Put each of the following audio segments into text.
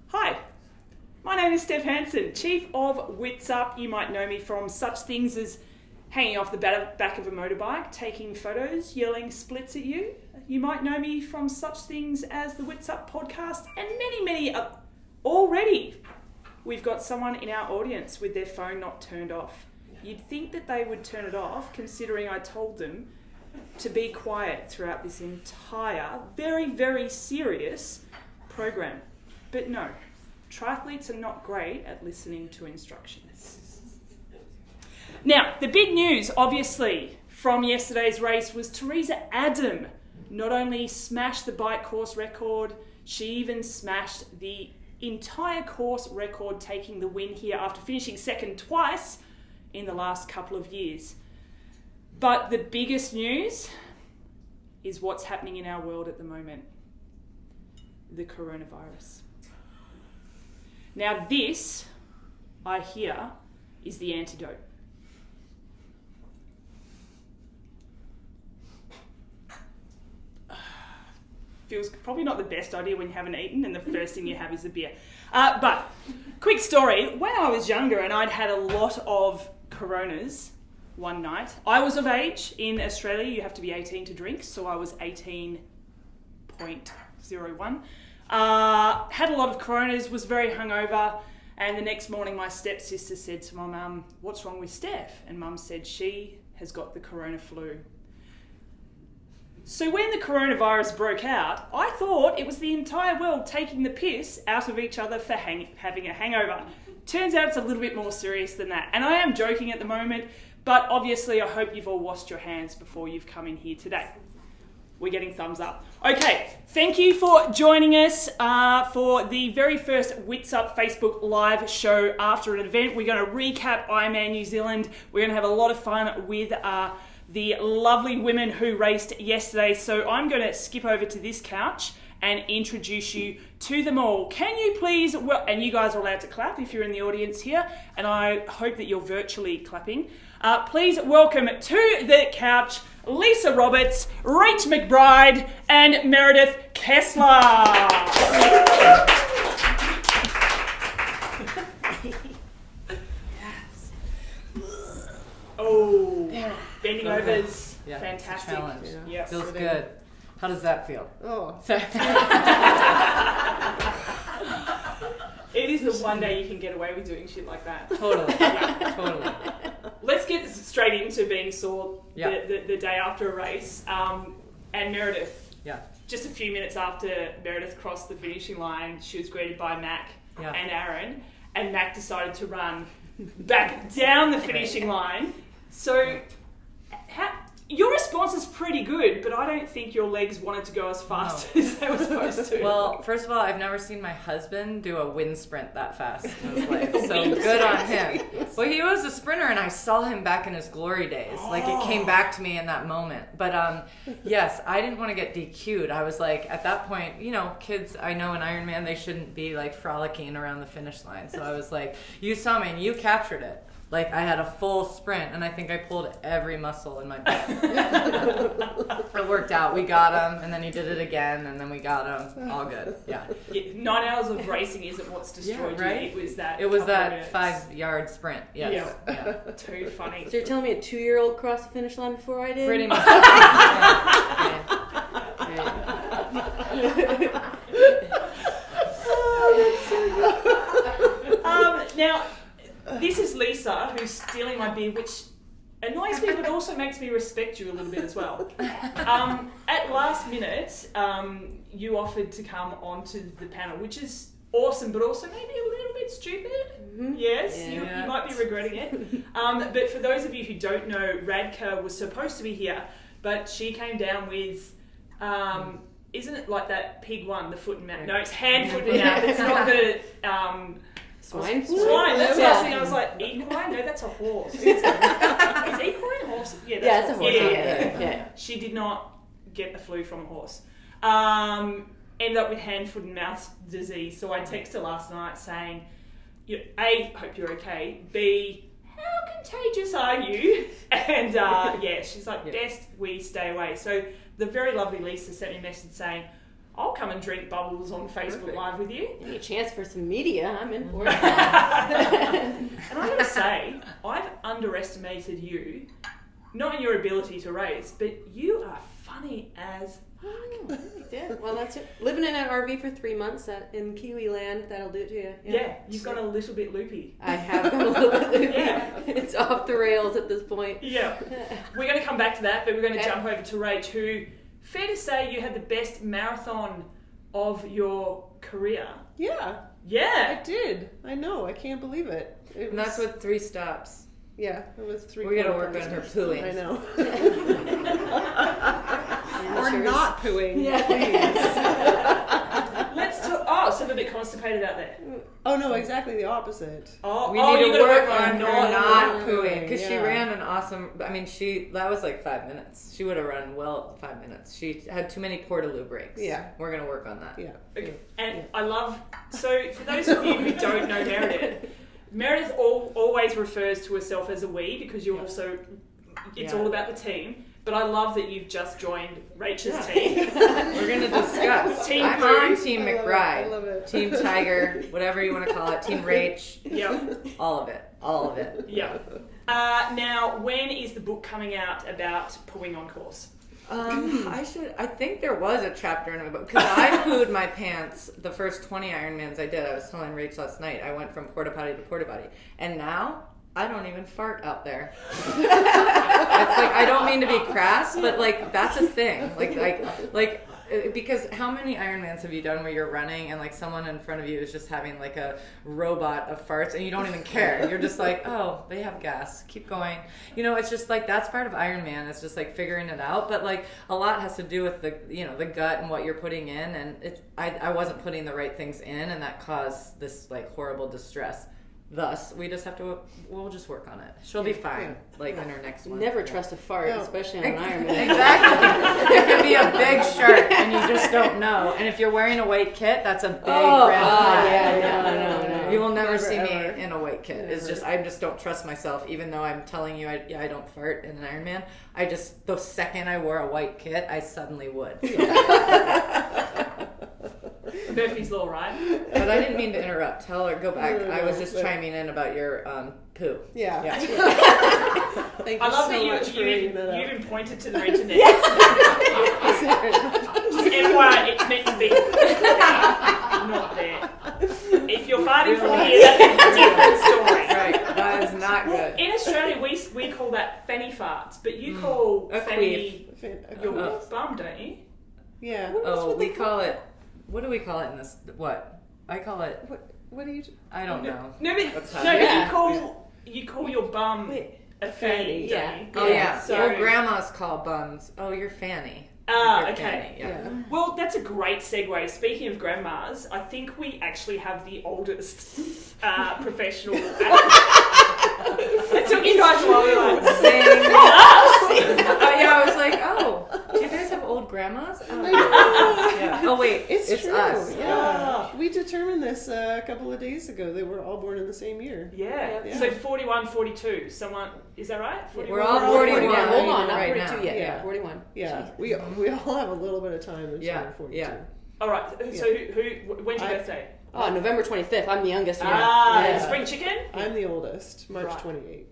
Hi, my name is Steph Hansen, Chief of Witsup. You might know me from such things as hanging off the back of a motorbike, taking photos, yelling splits at you. You might know me from such things as the Witsup podcast and many already. We've got someone in our audience with their phone not turned off. You'd think that they would turn it off, considering I told them to be quiet throughout this entire very serious program. But no, triathletes are not great at listening to instructions. Now, the big news, obviously, from yesterday's race was Teresa Adam not only smashed the bike course record, she even smashed the entire course record, taking the win here after finishing second twice in the last couple of years. But the biggest news is what's happening in our world at the moment. The coronavirus. Now this, I hear, is the antidote. Feels probably not the best idea when you haven't eaten and the first thing you have is a beer. But quick story, when I was younger and I'd had a lot of coronas one night, I was of age. In Australia you have to be 18 to drink, so I was 18.01. Had a lot of coronas, was very hungover, and the next morning my stepsister said to my mum, "What's wrong with Steph?" And mum said she has got the corona flu. So when the coronavirus broke out, I thought it was the entire world taking the piss out of each other for having a hangover. Turns out it's a little bit more serious than that. And I am joking at the moment, but obviously I hope you've all washed your hands before you've come in here today. We're getting thumbs up. Okay, thank you for joining us for the very first Witsup Facebook Live show after an event. We're going to recap Ironman New Zealand. We're going to have a lot of fun with the lovely women who raced yesterday. So I'm going to skip over to this couch and introduce you to them all. Can you please, and you guys are allowed to clap if you're in the audience here, and I hope that you're virtually clapping. Please welcome to the couch Lisa Roberts, Rach McBride, and Meredith Kessler. Oh, bending overs, yeah, fantastic. Challenge. Yes. Feels good. How does that feel? Oh. It is the one day you can get away with doing shit like that. Totally. Yeah. Totally. Let's get straight into being sore Yeah. the day after a race. And Meredith, Yeah. just a few minutes after Meredith crossed the finishing line, she was greeted by Mac and Aaron, and Mac decided to run back down the finishing line. So your response is pretty good, but I don't think your legs wanted to go as fast as they were supposed to. Well, first of all, I've never seen my husband do a wind sprint that fast in his life, so good on him. Well, he was a sprinter, and I saw him back in his glory days. Like, it came back to me in that moment. But, yes, I didn't want to get DQ'd. I was like, at that point, you know, kids, I know in Ironman, they shouldn't be, like, frolicking around the finish line. So I was like, you saw me, and you captured it. Like, I had a full sprint, and I think I pulled every muscle in my back. It worked out. We got him, and then he did it again, and then we got him. All good. Yeah. 9 hours of racing isn't what's destroyed right? you. It was that 5-yard sprint. Yes. Yeah. Too funny. So you're telling me a 2-year-old crossed the finish line before I did? Pretty much. Now, this is Lisa, who's stealing my beer, which annoys me, but also makes me respect you a little bit as well. At last minute, you offered to come onto the panel, which is awesome, but also maybe a little bit stupid. Mm-hmm. Yes, you might be regretting it. But for those of you who don't know, Radka was supposed to be here, but she came down with... isn't it like that pig one, the foot and mouth? No, it's hand, foot and mouth. It's not the... Swine flu? Swine, that's what I was thinking. I was like, equine? No, that's a horse. Is equine a horse? Yeah, that's a horse. Yeah. She did not get the flu from a horse. Ended up with hand, foot and mouth disease. So I texted her last night saying, A, hope you're okay. B, how contagious are you? And she's like, best we stay away. So the very lovely Lisa sent me a message saying, I'll come and drink bubbles on Facebook Live with you. Give me a chance for some media. I'm in for it. And I gotta say, I've underestimated you, not in your ability to race, but you are funny as fuck. Yeah, well, that's it. Living in an RV for 3 months in Kiwi land, that'll do it to you. Yeah, you've got a little bit loopy. I have got a little bit loopy. Yeah. It's off the rails at this point. Yeah. We're going to come back to that, but we're going to jump over to Rach, who, fair to say, you had the best marathon of your career. Yeah. Yeah. I did. I know. I can't believe it. And that's with 3 stops. Yeah, it was 3. We gotta work on her pooing. I know. Or not pooing. Yeah. Let's talk. Oh, so I'm a bit constipated out there. Oh no, exactly the opposite. Oh, We need you to gotta work on her not pooing. pooing. Because she Yeah. ran an awesome, that was like 5 minutes. She would have run 5 minutes. She had too many Portaloo breaks. Yeah. We're going to work on that. Yeah. Okay. And I love, so for those of you who don't know Meredith always refers to herself as a we because you're also, it's all about the team. But I love that you've just joined Rachel's team. We're going to discuss. Team I'm Poo. on Team McBride. I love it. Team Tiger, whatever you want to call it. Team Rach. Yep. All of it. All of it. Yeah. Now, when is the book coming out about pooing on course? I think there was a chapter in my book because I pooed my pants the first 20 Ironmans I did. I was telling Rach last night. I went from porta potty to porta potty, and now I don't even fart out there. It's like, I don't mean to be crass, but like that's a thing. Like because how many Ironmans have you done where you're running and like someone in front of you is just having like a robot of farts and you don't even care. You're just like, oh, they have gas. Keep going. You know, it's just like that's part of Ironman. It's just like figuring it out. But like a lot has to do with the gut and what you're putting in. And I wasn't putting the right things in, and that caused this like horrible distress. Thus, we'll just work on it. She'll be fine, in her next one. Never trust a fart, especially on an Ironman. Exactly. It could be a big shark, and you just don't know. And if you're wearing a white kit, that's a big red flag. Yeah, no. You will never see ever. me in a white kit. It's just, I just don't trust myself, even though I'm telling you, I don't fart in an Ironman. The second I wore a white kit, I suddenly would. Murphy's Law, right? But I didn't mean to interrupt. Tell her, go back. I was just chiming in about your poo. Yeah. Thank you I love so that much for reading that you up. even pointed to the internet. Just FYI, it's meant to be not there. If you're farting from here, that's a different story. Right, that is not good. In Australia, we call that fanny farts, but you call A fanny your Oh. bum, don't you? Yeah. We call it. What do we call it in this? What? I call it. What do you? I don't know. No, but What's no, that? but you call your bum a fanny, don't you? Oh yeah. So, Well, grandmas call bums. Oh, you're fanny. Ah, You're okay. fanny, yeah. Well, that's a great segue. Speaking of grandmas, I think we actually have the oldest professional It took you guys a while. You're like, Oh yeah, I was like, oh, do you guys have old grandmas? Oh, yeah. Oh wait, It's true. us. Yeah. We determined this a couple of days ago. They were all born in the same year. yeah. So 41, 42. Someone, is that right? 41? We're all 41. Yeah, hold on, not right 42 now. yet. Yeah. 41. Yeah. We all have a little bit of time until Yeah, 42. yeah. All right. So when's your birthday? Oh, November 25th. I'm the youngest. Spring chicken? I'm the oldest. March Right. 28th.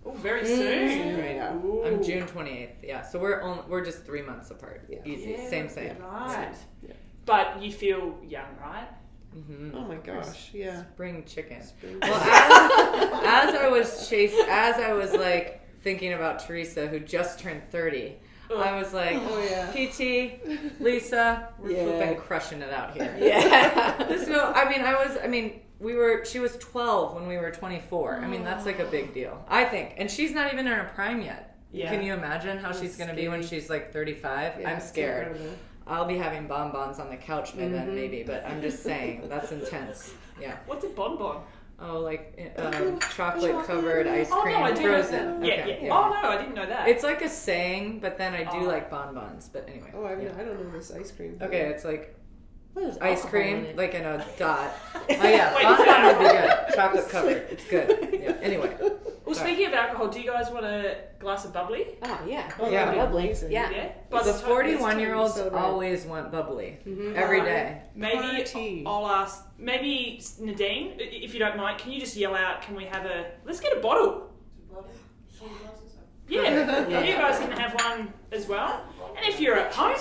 Oh, very soon. Right. Ooh. I'm June 28th. Yeah, so we're just 3 months apart. Yeah. Easy. Yeah, Same. Right. Yeah. But you feel young, right? Mm-hmm. Oh my gosh. Yeah. Spring chicken. Well, as I was like thinking about Teresa, who just turned 30, I was like, Oh yeah. PT, Lisa, we're Yeah. flipping crushing it out here. Yeah. She was 12 when we were 24. I mean, that's like a big deal, I think. And she's not even in her prime yet. Yeah. Can you imagine how she's going to be when she's like 35? Yeah, I'm it's scared. incredible. I'll be having bonbons on the couch by then, maybe, but I'm just saying, that's intense. Yeah. What's a bonbon? Oh, like chocolate covered ice Oh, cream, no, I do frozen. know that. Okay, Yeah. Oh, no, I didn't know that. It's like a saying, but then I do Oh. like bonbons. But anyway. Oh, I don't know this ice cream. Okay, it's like What is ice alcohol cream, in it? like in a dot. Oh yeah, Wait, bonbon would be good. Chocolate covered. It's good. Yeah. Anyway. Well, speaking of alcohol, do you guys want a glass of bubbly? Oh, yeah. Oh, Yeah. that'd be Lovely. amazing. Yeah. The 41-year-olds so right. always want bubbly every day. Maybe Party. I'll ask. Maybe Nadine, if you don't mind, can you just yell out? Can we have a? Let's get a bottle. Yeah, you guys can have one as well. And if you're at home,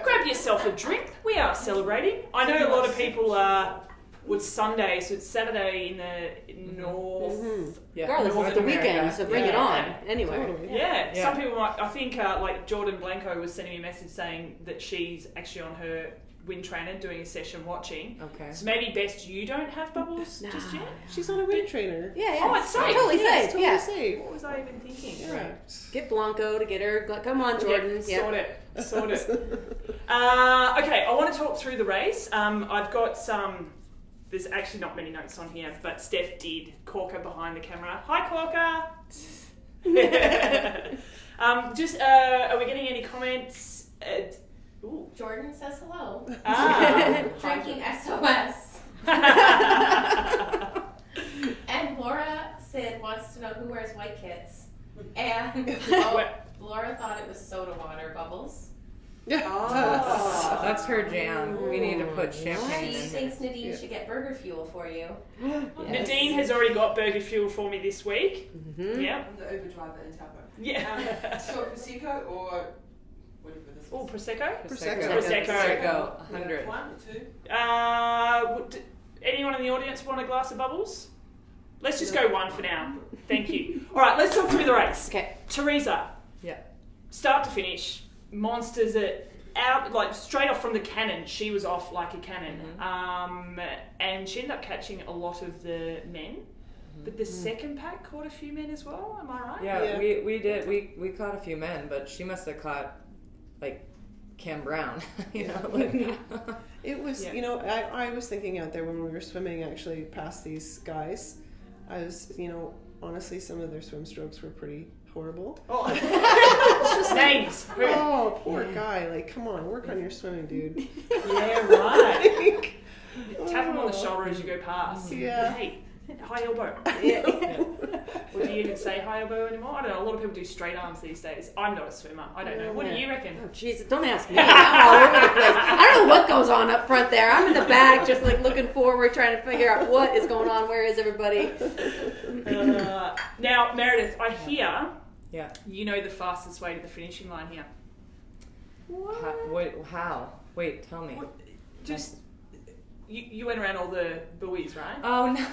grab yourself a drink. We are celebrating. I know a lot of people are. Well, it's Sunday, so it's Saturday in the north. Yeah. Regardless, North it's the America. weekend, so bring it Yeah. on. Anyway. Totally. Yeah, Yeah. some people might. I think like Jordan Blanco was sending me a message saying that she's actually on her wind trainer doing a session watching. Okay. So maybe best you don't have bubbles Nah. just yet. She's on a wind trainer. Yeah, yeah. Oh, it's safe. Totally Yeah, safe. it's totally Yeah. safe. What was I even thinking? Yeah. Get Blanco to get her. Come on, Jordan. Yeah, Yeah. sort it. Okay, I want to talk through the race. I've got some. There's actually not many notes on here, but Steph did. Corker behind the camera. Hi, Corker. Are we getting any comments? Ooh. Jordan says hello. Drinking SOS. And Laura said wants to know who wears white kits. And Laura thought it was soda water bubbles. Oh. That's her jam. We need to put champagne She in here. thinks Nadine should get burger fuel for you. Yes. Nadine has already got burger fuel for me this week. Mhm. Yeah. I'm the Uber driver in Tabo. Yeah. Short Prosecco or whatever this is. Oh, Prosecco? Prosecco. 100. 1 or 2? Anyone in the audience want a glass of bubbles? Let's just go one for now. Thank you. All right, let's talk through the race. Okay. Teresa, Yeah. start to finish, monsters out, like straight off from the cannon. She was off like a cannon. And she ended up catching a lot of the men. But the second pack caught a few men as well, am I right? Yeah, we did. We caught a few men, but she must have caught like Cam Brown. You know, like, It was, Yeah. you know, I was thinking out there when we were swimming actually past these guys. I was, you know, honestly, some of their swim strokes were pretty horrible. Oh. Names. Who? Oh, poor guy. Like, come on, work on your swimming, dude. Yeah, right. Like, Tap him on the shoulder as you go past. Yeah. Hey, high elbow. Or do you even say high elbow anymore? I don't know. A lot of people do straight arms these days. I'm not a swimmer. I don't know. What do you reckon? Oh, Jesus, don't ask me. I'm all over the place. I don't know what goes on up front there. I'm in the back just like looking forward, trying to figure out what is going on. Where is everybody? Now, Meredith, I hear yeah. you know the fastest way to the finishing line here. How? Wait, tell me. Just, you went around all the buoys, right? Oh no.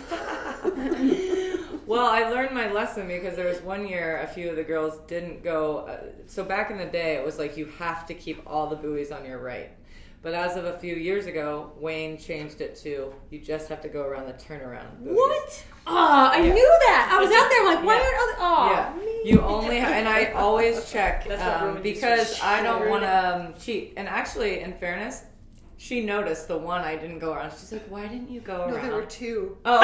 Well, I learned my lesson because there was one year a few of the girls didn't go. So back in the day, it was like you have to keep all the buoys on your right. But as of a few years ago, Wayne changed it to you just have to go around the turnaround buoys. What? Oh, I knew that. I was out there like, why Yeah. aren't Yeah, other? Oh, you only and I always check That's what ruined you. because I don't want to cheat. And actually, in fairness, she noticed the one I didn't go around. She's like, "Why didn't you go no, around?" there were two. Oh.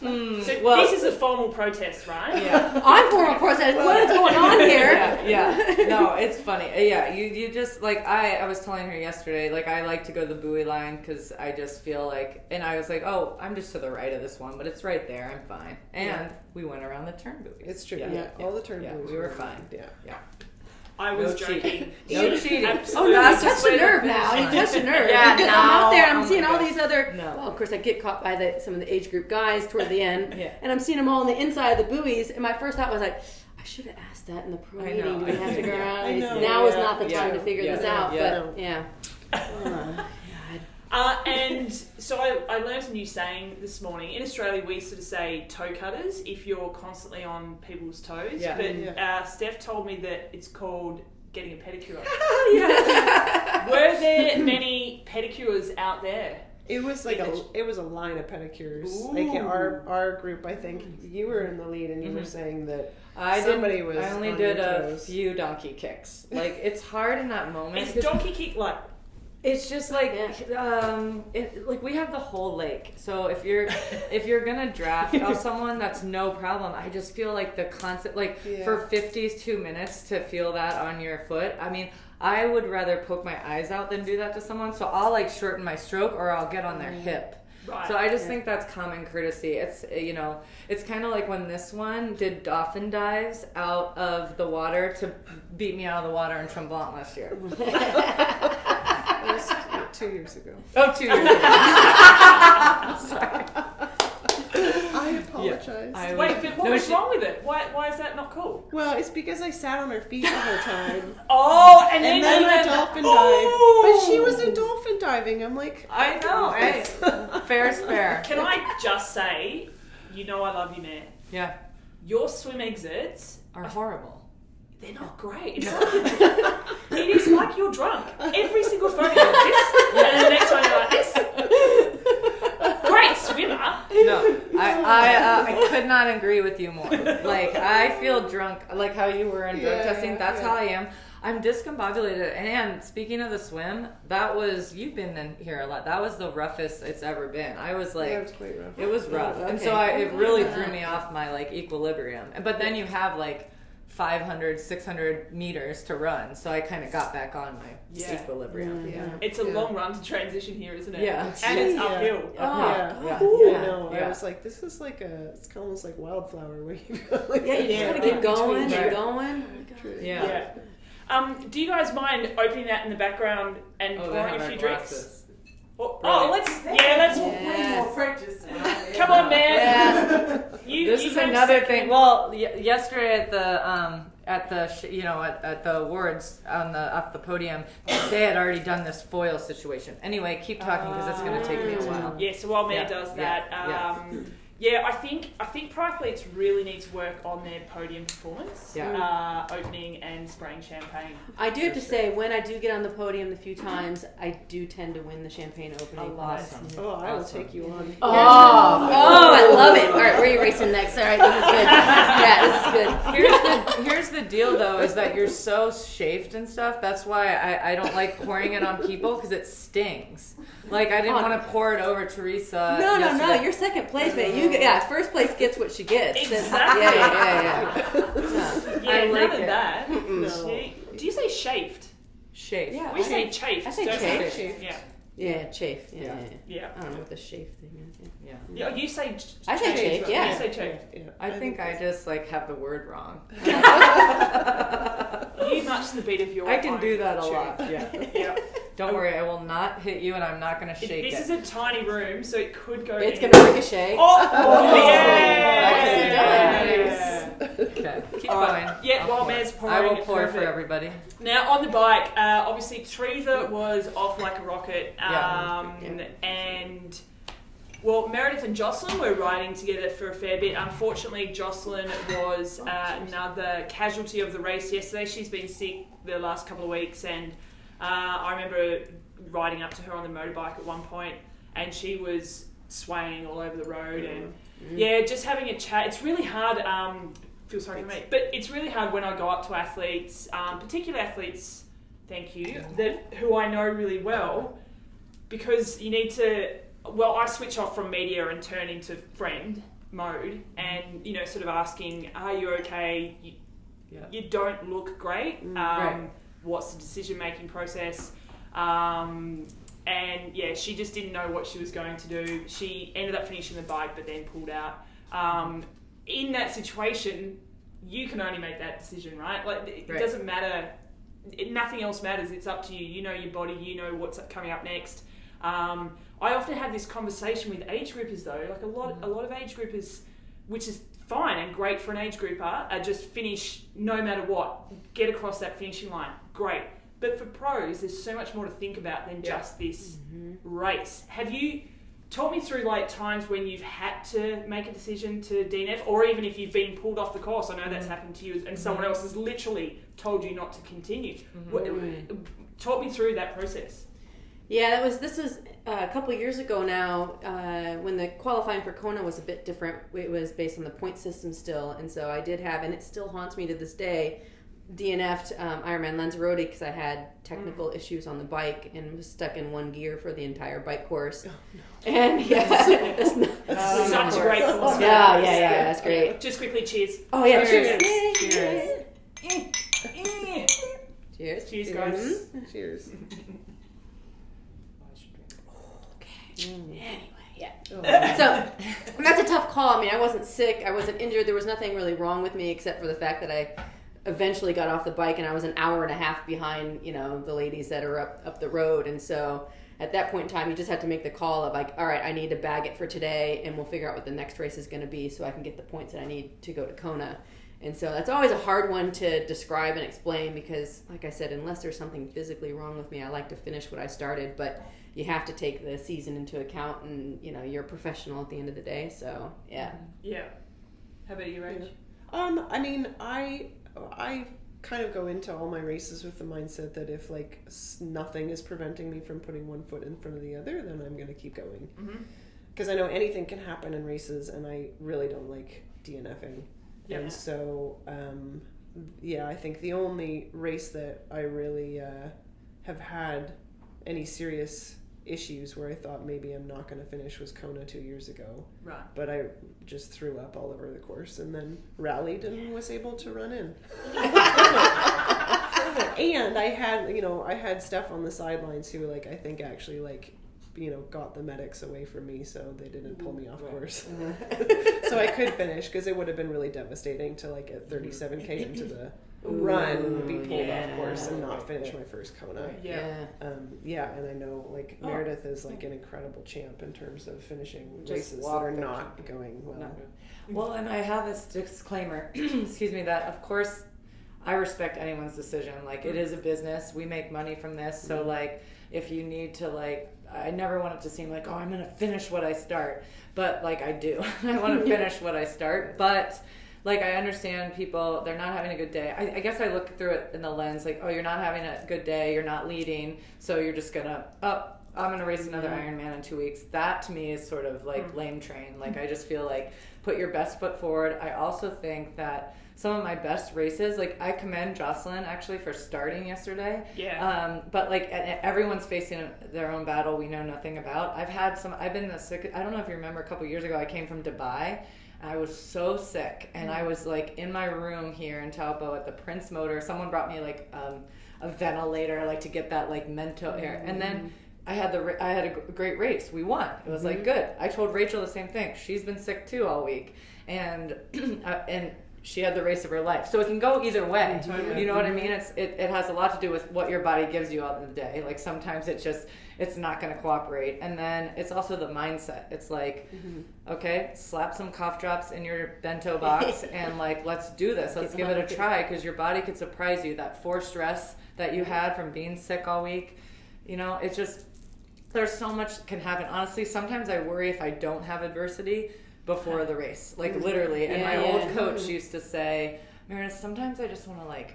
So well- this is a formal protest, right? Yeah. I'm formal process. What is going on here? Yeah. No, it's funny. Yeah, you just like I was telling her yesterday. Like I like to go to the buoy line because I just feel like, and I was like, oh, I'm just to the right of this one, but it's right there. I'm fine. And we went around the turn buoys. It's true. Yeah. Yeah, all the turn Yeah, buoys we were fine. Yeah. I was No joking. cheating. No cheating. Oh Absolutely. no, you This is touched a where the nerve finish now. You line- touched a nerve. Yeah, Because no. I'm out there, Oh I'm my seeing all God. these other. No. Well, of course, I get caught by some of the age group guys toward the end, Yeah. and I'm seeing them all on the inside of the buoys. And my first thought was like, I should have asked that in the pro I meeting. know. Do we have to go Yeah. around? I know. Now is Yeah. not the time Yeah. to figure Yeah. this out. Yeah. But yeah. And so I learned a new saying this morning. In Australia, we sort of say toe cutters if you're constantly on people's toes. Yeah. But Steph told me that it's called getting a pedicure. Yeah. Were there many pedicures out there? It was like it was a line of pedicures. Ooh. Like our group, I think you were in the lead, and you were saying that somebody was. I only on did your a toes. few donkey kicks. Like it's hard in that moment. Is 'cause donkey kick like? It's just like like we have the whole lake. So if you're gonna draft someone, that's no problem. I just feel like the concept, like for 52 minutes to feel that on your foot. I mean, I would rather poke my eyes out than do that to someone. So I'll like shorten my stroke, or I'll get on their hip. Right. So I just think that's common courtesy. It's, you know, it's kind of like when this one did dolphin dives out of the water to beat me out of the water in Tremblant last year. That was 2 years ago. Oh, 2 years ago. Sorry. I apologize. Wait, but what was wrong with it? Why is that not cool? Well, it's because I sat on her feet the whole time. Oh, and And then then I dolphin dived. But she wasn't dolphin diving. I'm like, I know. Hey, fair's fair. Can I just say, you know I love you, man. Yeah. Your swim exits, Are horrible. they're not great. It's like, it is like you're drunk. Every single photo you're like this, and the next one you're like this. Great swimmer. No, I could not agree with you more. Like, I feel drunk, like how you were in drug testing. That's how I am. I'm discombobulated. And speaking of the swim, that was, you've been in here a lot. That was the roughest it's ever been. I was like, yeah, it was quite rough. it was rough. And so it really threw me off my like equilibrium. But then you have like 500, 600 meters to run. So I kind of got back on my equilibrium. It's a long run to transition here, isn't it? Yeah. And it's uphill. I was like, this is like it's almost like wildflower where you go like Yeah, you just gotta keep going and going. Yeah. Do you guys mind opening that in the background and pouring a few drinks? Let's Yes. Way more practice. come on, man. Yeah. This is another thing. Well, yesterday at the at the awards off the podium, they had already done this foil situation. Anyway, keep talking because it's going to take me a while. Yeah, so while Mayor does that, I think pro athletes really need to work on their podium performance, opening and spraying champagne. I do have to say, when I do get on the podium the few times, I do tend to win the champagne opening. Awesome. Oh, I will take you on. Oh, I love it. All right, where are you racing next? All right, this is good. Yeah, this is good. Here's the deal, though, is that you're so chafed and stuff. That's why I don't like pouring it on people, because it stings. Like, I didn't want to pour it over Teresa. No, you're second place, man. First place gets what she gets. Exactly. Yeah. Yeah, like none of it. that. No. Do you say chafed? Chafed. Yeah. We say chafed. I say don't we? chafed. Yeah. Yeah, chafe. Yeah. Yeah. I don't know what the chafe thing is. Yeah. Yeah, you say I say chafed, yeah. You say chafed. Yeah, I think I just like have the word wrong. You match the beat of your I can own do that a tune. lot. Yeah. Yeah. Don't worry, I will not hit you, and I'm not going to shake This it. is a tiny room, so it could go. It's in. going to ricochet. Yeah! Okay, keep All right. going. Yeah, I'll while pour. Mare's pouring, I will it's pour for perfect. everybody. Now on the bike, obviously Teresa was off like a rocket, and well, Meredith and Jocelyn were riding together for a fair bit. Unfortunately, Jocelyn was another casualty of the race yesterday. She's been sick the last couple of weeks, and I remember riding up to her on the motorbike at one point, and she was swaying all over the road, and just having a chat. It's really hard. Feel sorry for me, but it's really hard when I go up to athletes, particular athletes. Thank you. Who I know really well, because you need to. Well, I switch off from media and turn into friend mode, and sort of asking, "Are you okay? You don't look great. What's the decision-making process?" And yeah, she just didn't know what she was going to do. She ended up finishing the bike, but then pulled out. In that situation, you can only make that decision, right? Like it doesn't matter. Nothing else matters. It's up to you. You know your body. You know what's coming up next. I often have this conversation with age groupers though. Like a lot of age groupers, which is fine and great for an age grouper, are just finish no matter what, get across that finishing line. Great. But for pros, there's so much more to think about than just this race. Have you talk me through like times when you've had to make a decision to DNF, or even if you've been pulled off the course? I know that's happened to you, and someone else has literally told you not to continue. Talk me through that process. Yeah, this was a couple of years ago now, when the qualifying for Kona was a bit different. It was based on the point system still, and so I did have, and it still haunts me to this day, DNF'd Ironman Lanzarote because I had technical issues on the bike and was stuck in one gear for the entire bike course. Oh, no. And that's such a great course. Yeah, that's great. Just quickly, cheers. Oh yeah, cheers. Cheers. Cheers, guys. Cheers. Okay. Anyway, Yeah. Oh. So that's a tough call. I mean, I wasn't sick. I wasn't injured. There was nothing really wrong with me except for the fact that I eventually got off the bike and I was an hour and a half behind, the ladies that are up the road. And so at that point in time, you just have to make the call of like, all right, I need to bag it for today and we'll figure out what the next race is going to be so I can get the points that I need to go to Kona. And so that's always a hard one to describe and explain because, like I said, unless there's something physically wrong with me, I like to finish what I started. But you have to take the season into account and, you're a professional at the end of the day. So, yeah. Yeah. How about you, Rach? Yeah. I mean, I kind of go into all my races with the mindset that if like nothing is preventing me from putting one foot in front of the other, then I'm going to keep going. Because I know anything can happen in races and I really don't like DNFing. Yeah. And so, I think the only race that I really have had any serious issues where I thought maybe I'm not going to finish was Kona 2 years ago. Right. But I just threw up all over the course and then rallied and was able to run in. And I had Steph on the sidelines who I think actually got the medics away from me so they didn't pull me off course. So I could finish because it would have been really devastating to at 37K into the run be pulled off course and not finish my first Kona. And I know Meredith is an incredible champ in terms of finishing races that are not going well. Well, and I have this disclaimer, excuse me, that of course I respect anyone's decision. It is a business. We make money from this. So if you need to I never want it to seem like, oh, I'm going to finish what I start. But I do. I want to finish what I start. But I understand people, they're not having a good day. I guess I look through it in the lens oh, you're not having a good day. You're not leading. So you're just going to, I'm going to race another Ironman in 2 weeks. That to me is sort of lame train. I just feel put your best foot forward. I also think that some of my best races, I commend Jocelyn actually for starting yesterday. Yeah. But everyone's facing their own battle we know nothing about. I've been sick. I don't know if you remember a couple years ago, I came from Dubai. I was so sick and I was in my room here in Taupo at the Prince Motor. Someone brought me a ventilator to get that mental air. And then I had a great race. We won. It was good. I told Rachel the same thing. She's been sick too all week. And she had the race of her life. So it can go either way. You know what I mean? It has a lot to do with what your body gives you out in the day. Sometimes it's not going to cooperate. And then it's also the mindset. It's okay, slap some cough drops in your bento box and let's do this. Let's give it a try because your body could surprise you. That forced stress that you had from being sick all week, it's just, there's so much can happen. Honestly, sometimes I worry if I don't have adversity before the race, literally. And my old coach used to say, Meredith, sometimes I just want to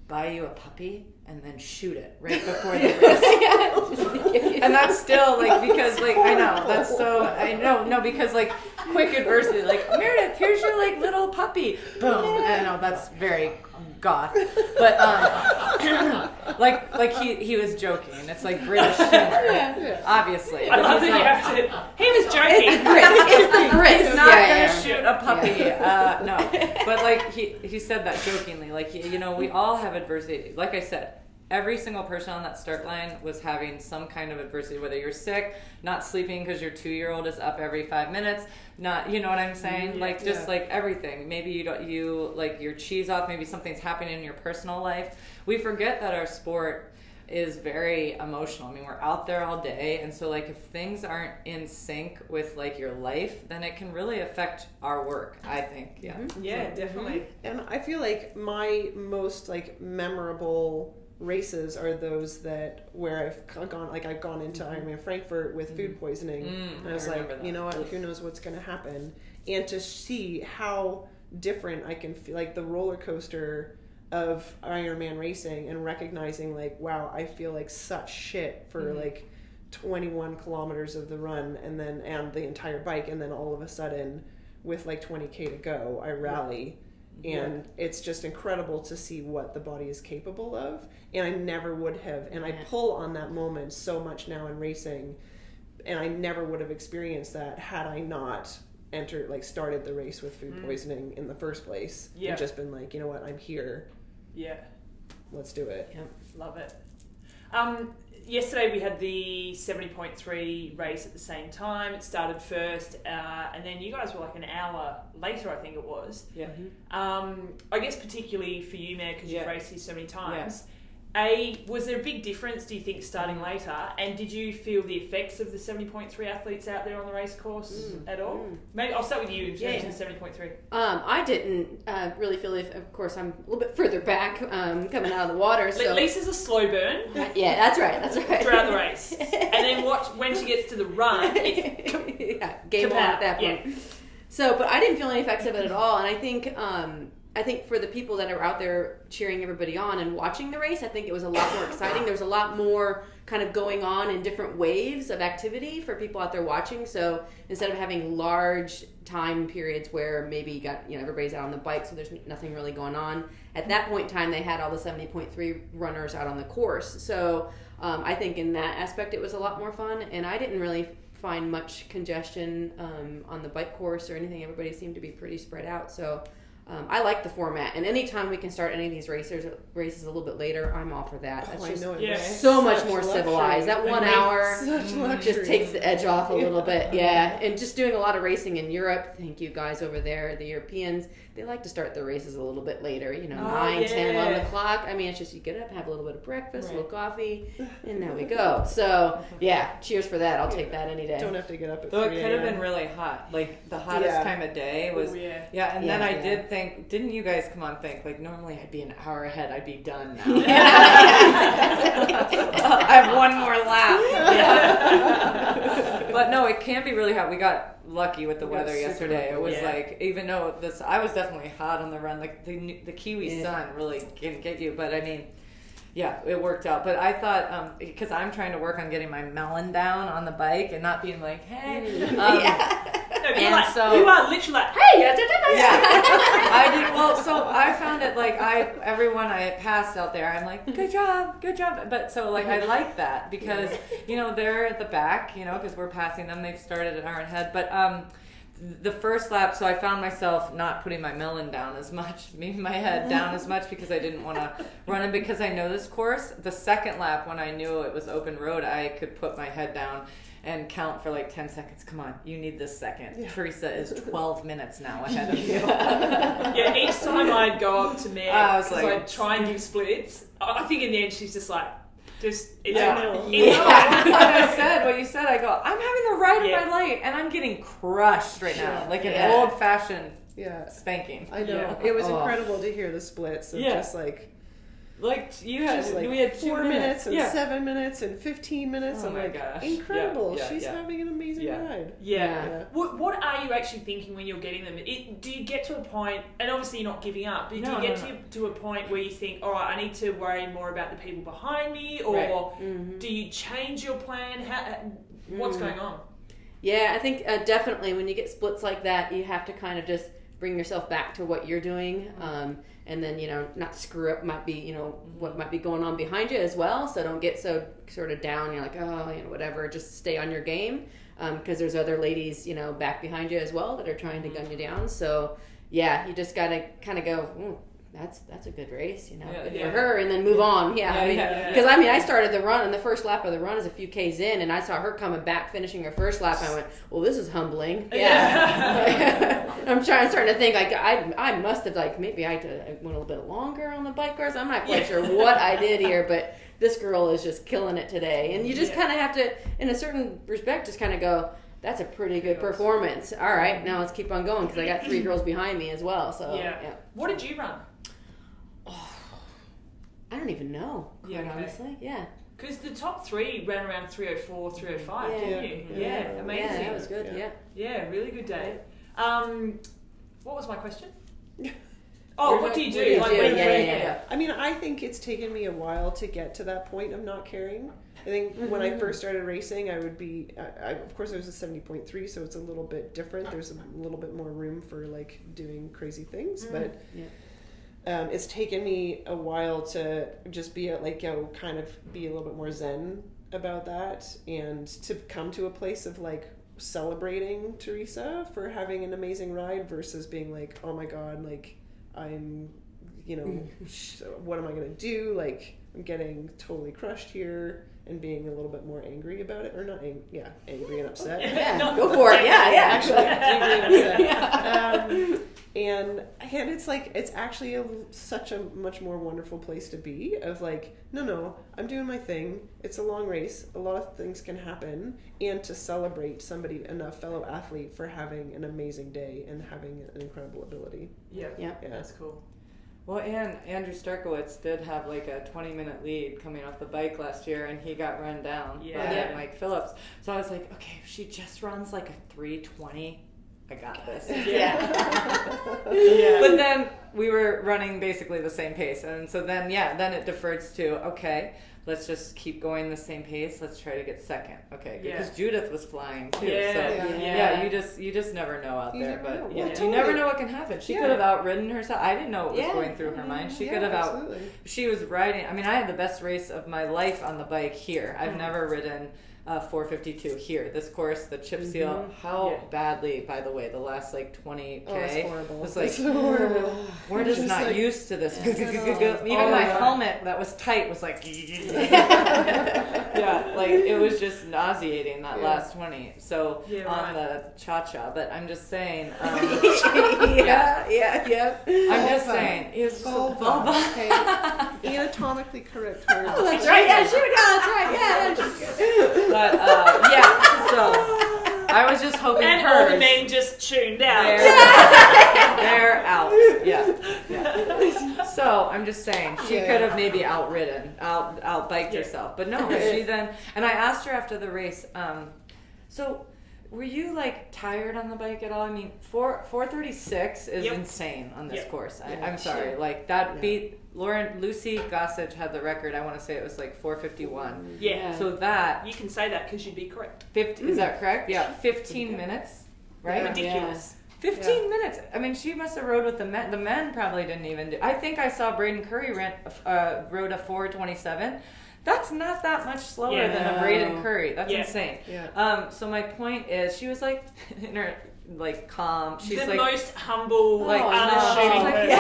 buy you a puppy and then shoot it right before the race. And that's still because I know that's so because quick adversity, Meredith, here's your little puppy, boom. I know that's very goth, but he was joking. It's British humor, obviously. I love that you have to. He was joking. It's the Brits. He's not gonna shoot a puppy. No, but he said that jokingly. We all have adversity. Like I said, every single person on that start line was having some kind of adversity. Whether you're sick, not sleeping because your 2-year-old is up every 5 minutes. Not, you know what I'm saying? Everything. Maybe you your cheese off. Maybe something's happening in your personal life. We forget that our sport is very emotional. I mean, we're out there all day, and so if things aren't in sync with your life, then it can really affect our work, I think. Yeah. Yeah, definitely. And I feel my most memorable races are those where I've gone into Ironman Frankfurt with food poisoning. And I was you know what, who knows what's going to happen, and to see how different I can feel, the roller coaster of Ironman racing, and recognizing wow, I feel such shit for 21 kilometers of the run and the entire bike, and then all of a sudden with 20K to go I rally. And it's just incredible to see what the body is capable of. And I never would have, and I pull on that moment so much now in racing, and I never would have experienced that had I not started the race with food poisoning in the first place. And just been you know what, I'm here. Yeah. Let's do it. Yep. Love it. yesterday we had the 70.3 race at the same time. It started first, and then you guys were like an hour later, I think it was. Yeah. I guess particularly for you, Mayor, because you've raced here so many times. Yeah. Was there a big difference, do you think, starting later? And did you feel the effects of the 70.3 athletes out there on the race course at all? Maybe I'll start with you in terms of 70.3. I didn't really feel it. Of course, I'm a little bit further back coming out of the water. So Lisa's a slow burn. Yeah, that's right. Throughout the race. And then when she gets to the run, it's game on at that point. Yeah. So, but I didn't feel any effects of it at all. And I think for the people that are out there cheering everybody on and watching the race, I think it was a lot more exciting. There was a lot more kind of going on in different waves of activity for people out there watching. So instead of having large time periods where maybe you got, everybody's out on the bike, so there's nothing really going on. At that point in time, they had all the 70.3 runners out on the course. So I think in that aspect, it was a lot more fun. And I didn't really find much congestion on the bike course or anything. Everybody seemed to be pretty spread out. So I like the format, and anytime we can start any of these races a little bit later, I'm all for that. That's just so much more civilized. That 1 hour just takes the edge off a little bit. Yeah, and just doing a lot of racing in Europe. Thank you guys over there, the Europeans. They like to start the races a little bit later, 9, 10, 11 o'clock. I mean, it's just you get up, have a little bit of breakfast, a little coffee, and there we go. So, yeah, cheers for that. I'll take that any day. Don't have to get up at 3 Though it could have been really hot. Like, the hottest time of day was... then I did think, didn't you guys come on think, like, normally I'd be an hour ahead, I'd be done now. I have one more lap. But no, it can be really hot. We got lucky with the weather yesterday. It was like, even though I was definitely hot on the run, like the Kiwi sun really can get you, but I mean, yeah, it worked out. But I thought, because I'm trying to work on getting my melon down on the bike and not being like, hey. So you are literally like, hey. I did well. So I found it like everyone I passed out there, I'm like, good job. But so like I like that because they're at the back, because we're passing them. They've started an hour ahead, but the first lap, so I found myself not putting my melon down as much, maybe my head down as much because I didn't want to run it because I know this course. The second lap, when I knew it was open road, I could put my head down and count for like 10 seconds. Come on, you need this second. Yeah. Teresa is 12 minutes now ahead of you. Each time I'd go up to Meg, I'd try and give splits. I think in the end she's just like, what you said, I go, I'm having the ride of my life, and I'm getting crushed right now, like an old-fashioned spanking. I know. It was incredible to hear the splits of just like you had, we had 4 minutes and 7 minutes and 15 minutes. Oh my gosh. Incredible. She's having an amazing ride. Yeah. What are you actually thinking when you're getting them? Do you get to a point, and obviously you're not giving up, but do you get to a point where you think, all right, I need to worry more about the people behind me, or do you change your plan? What's going on? Yeah, I think definitely when you get splits like that, you have to kind of just bring yourself back to what you're doing. And then, not screw up might be, what might be going on behind you as well. So don't get so sort of down. You're like, whatever. Just stay on your game because there's other ladies, back behind you as well that are trying to gun you down. So, yeah, you just got to kind of go, that's a good race, good for her, and then move on. Because I started the run, and the first lap of the run is a few Ks in, and I saw her coming back, finishing her first lap. I went, well, this is humbling. I'm starting to think like I must have maybe I went a little bit longer on the bike course. I'm not quite sure what I did here, but this girl is just killing it today, and you just kind of have to, in a certain respect, just kind of go, that's a pretty good performance. All right, now let's keep on going because I got 3 girls behind me as well. So what did you run? I don't even know, honestly. Yeah. Because the top 3 ran around 304, 305, didn't you? Yeah, amazing. Yeah, that was good, Yeah, really good day. What was my question? What do you do? I mean, I think it's taken me a while to get to that point of not caring. I think when I first started racing, I would be, of course, I was a 70.3, so it's a little bit different. There's a little bit more room for doing crazy things, but it's taken me a while to just be kind of be a little bit more zen about that, and to come to a place of celebrating Teresa for having an amazing ride versus being like, oh my god, I'm what am I gonna do? I'm getting totally crushed here and being a little bit more angry about it, or not angry and upset. Yeah, go for it. Yeah, Actually, angry and upset. And it's like, it's actually such a much more wonderful place to be, of like, no, I'm doing my thing. It's a long race. A lot of things can happen. And to celebrate somebody, a fellow athlete, for having an amazing day and having an incredible ability. Yeah. That's cool. Well, and Andrew Starkowitz did have like a 20-minute lead coming off the bike last year, and he got run down by Mike Phillips. So I was like, okay, if she just runs like a 3:20, I got this. But then we were running basically the same pace, and so then it defers to, okay, let's just keep going the same pace. Let's try to get second. Okay, because Judith was flying too. You just never know out there. But you never know what can happen. She could have outridden herself. I didn't know what was going through her mind. She could have She was riding. I mean, I had the best race of my life on the bike here. I've never ridden 4:52 here. This course, the chip seal, how badly, by the way, the last like 20K. Oh, it's horrible. Was like, it's horrible. We're just not like, used to this. Even my helmet that was tight was like, like it was just nauseating that last 20. So on the cha-cha, but I'm just saying. I'm just saying. It's vulva. Okay. Anatomically correct word. Oh, that's right. Yeah, sure. Yeah, that's right. Yeah, that's good. But so I was just hoping and all the men just tuned out. They're out. Yeah. So I'm just saying she could have maybe outbiked herself, but no. She then, and I asked her after the race. So were you like tired on the bike at all? I mean, 4:36 is insane on this course. I'm sorry, like that beat. Lucy Gossage had the record. I want to say it was like 4:51. Yeah. So that you can say that because you'd be correct. Is that correct? Yeah. 15 minutes, right? Ridiculous. 15 minutes. I mean, she must have rode with the men. The men probably didn't even do. I think I saw Braden Curry rode a 4:27. That's not that much slower than a Braden Curry. That's insane. Yeah. So my point is, she was like in her like calm. She's the like most humble, like unassuming person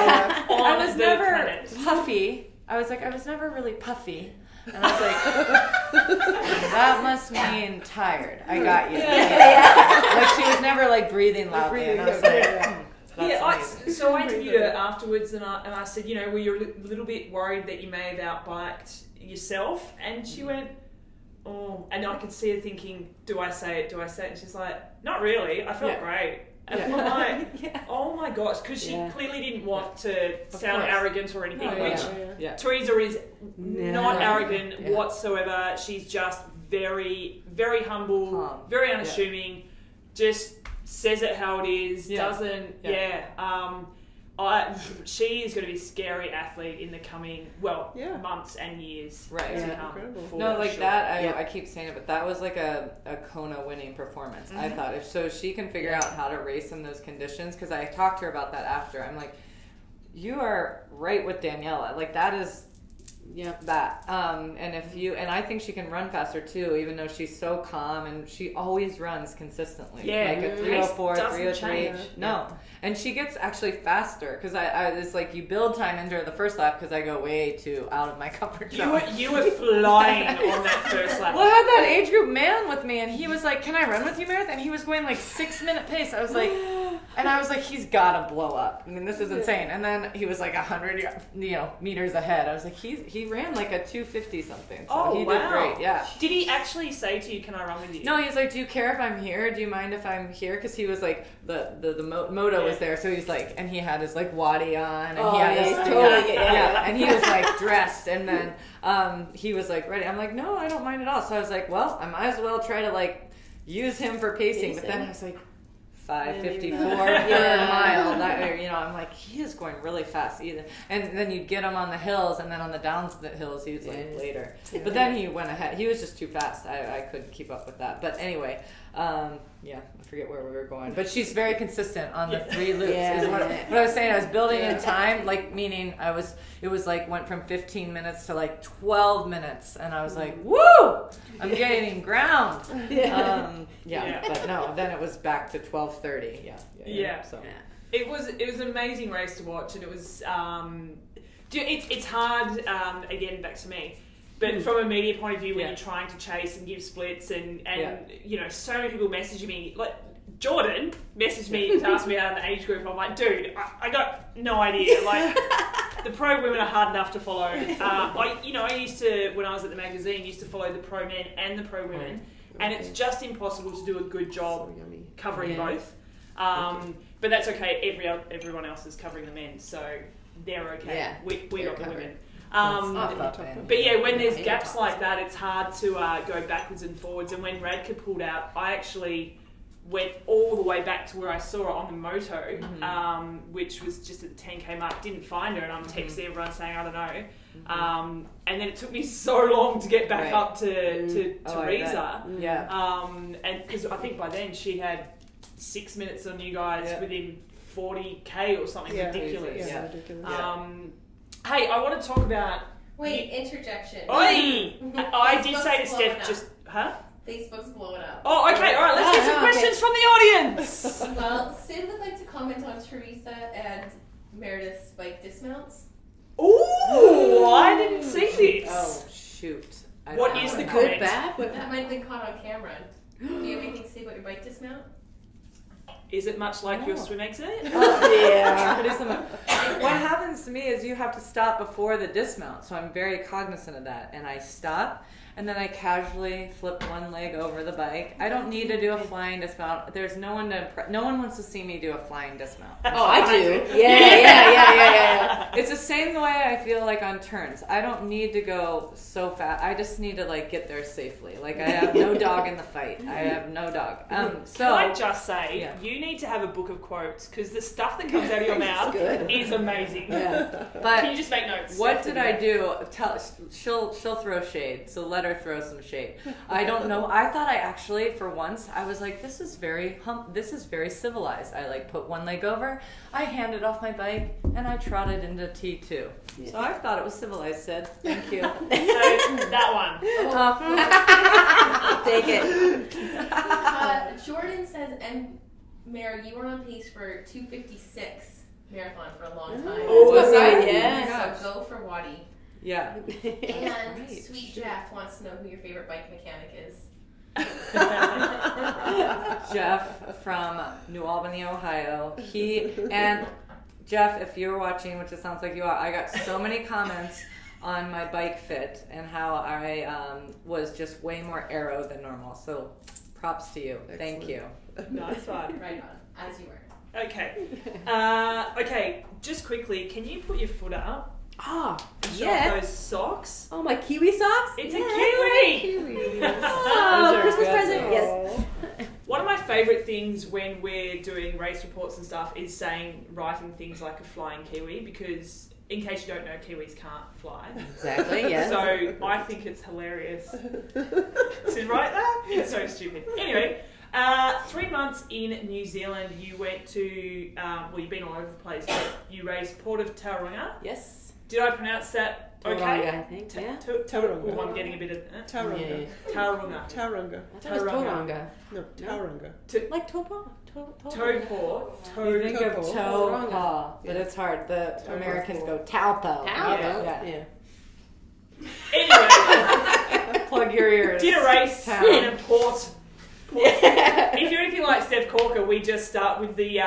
on I was the never planet. puffy. I was never really puffy. And I was like, that must mean tired. I got you. Like she was never like breathing loudly. And I was like, so I interviewed her afterwards, and I said, were you a little bit worried that you may have outbiked yourself? And she went, oh, and I could see her thinking, do I say it? And she's like, not really. I felt great. And I'm like, oh my gosh, because she clearly didn't want to sound arrogant or anything, Teresa is not arrogant whatsoever. She's just very, very humble, very unassuming, just says it how it is, doesn't, she is going to be a scary athlete in the coming months and years. Right. Incredible. No, like that. I keep saying it, but that was like a Kona winning performance. I thought if she can figure out how to race in those conditions, because I talked to her about that after. I'm like, you are right with Daniela. Like that is. That. And I think she can run faster too, even though she's so calm and she always runs consistently. Like a 3:04, 3:03. No. And she gets actually faster because it's like you build time into her the first lap because I go way too out of my comfort zone. You were flying on that first lap. Well, I had that age group man with me and he was like, can I run with you, Meredith? And he was going like 6-minute pace. I was like, he's got to blow up. I mean, this is insane. And then he was like 100 meters ahead. I was like, he ran like a 250 something. So he did great. Yeah. Did he actually say to you, can I run with you? No, he was like, do you care if I'm here? Do you mind if I'm here? Because he was like, the moto was there. So he's like, and he had his like wadi on. And he had his, and he was like dressed. And then he was like ready. I'm like, no, I don't mind at all. So I was like, well, I might as well try to like use him for pacing. But then I was like, 5:54 per mile. I'm like, he is going really fast either. And then you'd get him on the hills, and then on the downs the hills, he was like later. But then he went ahead. He was just too fast. I couldn't keep up with that. But anyway, I forget where we were going. But she's very consistent on the 3 loops. Is what I was saying. I was building in time, like meaning it was like went from 15 minutes to like 12 minutes, and I was like, woo! I'm getting ground. But no, then it was back to 12:30. So it was an amazing race to watch, and it was It's hard, again, back to me. But from a media point of view, when you're trying to chase and give splits and you know, so many people messaging me, like Jordan messaged me to ask me out in the age group. I'm like, dude, I got no idea. Like, the pro women are hard enough to follow. I used to, when I was at the magazine, used to follow the pro men and the pro women, and it's just impossible to do a good job covering both. But that's okay. Everyone else is covering the men, so they're okay. Yeah, we got the women. But yeah, when there's gaps like that, it's hard to go backwards and forwards. And when Radka pulled out, I actually went all the way back to where I saw her on the moto, which was just at the 10k mark. Didn't find her, and I'm texting everyone saying I don't know. And then it took me so long to get back up to Reza. And because I think by then she had 6 minutes on you guys within 40k or something ridiculous. Hey, I want to talk about... Wait, interjection. I did say to Steph Facebook's blowing up. Oh, okay, alright, let's get some questions from the audience! Well, Sid would like to comment on Teresa and Meredith's bike dismounts. Ooh, I didn't see this. Oh, shoot. What is the comment? Bad? That might have been caught on camera. Do you have anything to say about your bike dismount? Is it much like your swim exit? What happens to me is you have to stop before the dismount, so I'm very cognizant of that. And I stop, and then I casually flip one leg over the bike. I don't need to do a flying dismount. There's no one wants to see me do a flying dismount. Oh, I do. Yeah. It's the same way I feel like on turns. I don't need to go so fast. I just need to get there safely. Like, I have no dog in the fight. I have no dog. So can I just say, you need to have a book of quotes, because the stuff that comes out of your mouth is amazing. But can you just make notes? What did I do? She'll throw shade, so let her throw some shade. I don't know. I thought I actually, for once, I was like, this is very civilized. I put one leg over, I handed off my bike, and I trotted into T2. So I thought it was civilized, Sid. Thank you. So that one. Take it. Jordan says, and Mary, you were on pace for 2:56 marathon for a long time. Oh, was I? Yeah. So go for Wadi. Yeah. And Sweet Jeff wants to know who your favorite bike mechanic is. Jeff from New Albany, Ohio. Jeff, if you're watching, which it sounds like you are, I got so many comments on my bike fit and how I was just way more aero than normal. So props to you. Excellent. Thank you. Nice one. Right on, as you were. Okay. Okay, just quickly, can you put your foot up? Those socks. Oh, my kiwi socks? It's a kiwi! Oh, Christmas present. Yes. One of my favourite things when we're doing race reports and stuff is writing things like a flying kiwi, because in case you don't know, kiwis can't fly. Exactly, yes. So I think it's hilarious to write that. It's so stupid. Anyway, 3 months in New Zealand, you went to, you've been all over the place, but you raced Port of Tauranga. Yes. Did I pronounce that okay? Tauranga, I think, yeah. Tauranga. I'm getting a bit of... Tauranga. Tauranga. Tauranga. I thought it was Tauranga. No, Tauranga. Like Topa? Towport. You think of Tauranga. Topa, but it's hard. The Americans go Taupo. Yeah. Anyway. Plug your ears. Did a race in a port. If you're anything like Steph Corker, we just start with the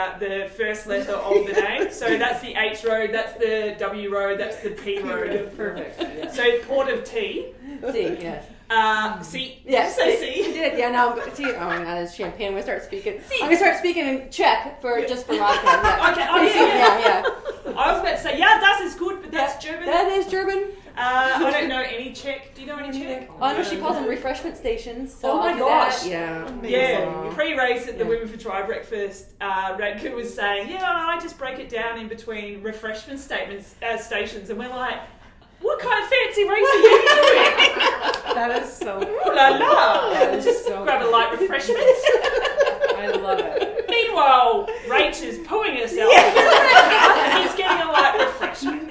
first letter of the name. So that's the H road, that's the W road, that's the P road. Perfect. Yeah. So Port of T. C, yes. C. Yeah, Say C. You did. Yeah, now I'm going to see. Oh my God, it's champagne. I'm going to start speaking. I'm going to start speaking in Czech just for vodka. Yeah. Okay. Oh Yeah. I was about to say, das is good, but that's German. That is German. I don't know any Czech. Do you know any Czech? Oh, no, she calls them refreshment stations. So Oh my I'll do gosh. that. Yeah. Yeah, pre-race at the Women for Try breakfast, Radka was saying, I just break it down in between refreshment stations, and we're like, what kind of fancy race are you doing? That is so Ooh la la! That is Just so grab a light refreshment. I love it. Meanwhile, Rach is pooing herself. He's getting a light refreshment.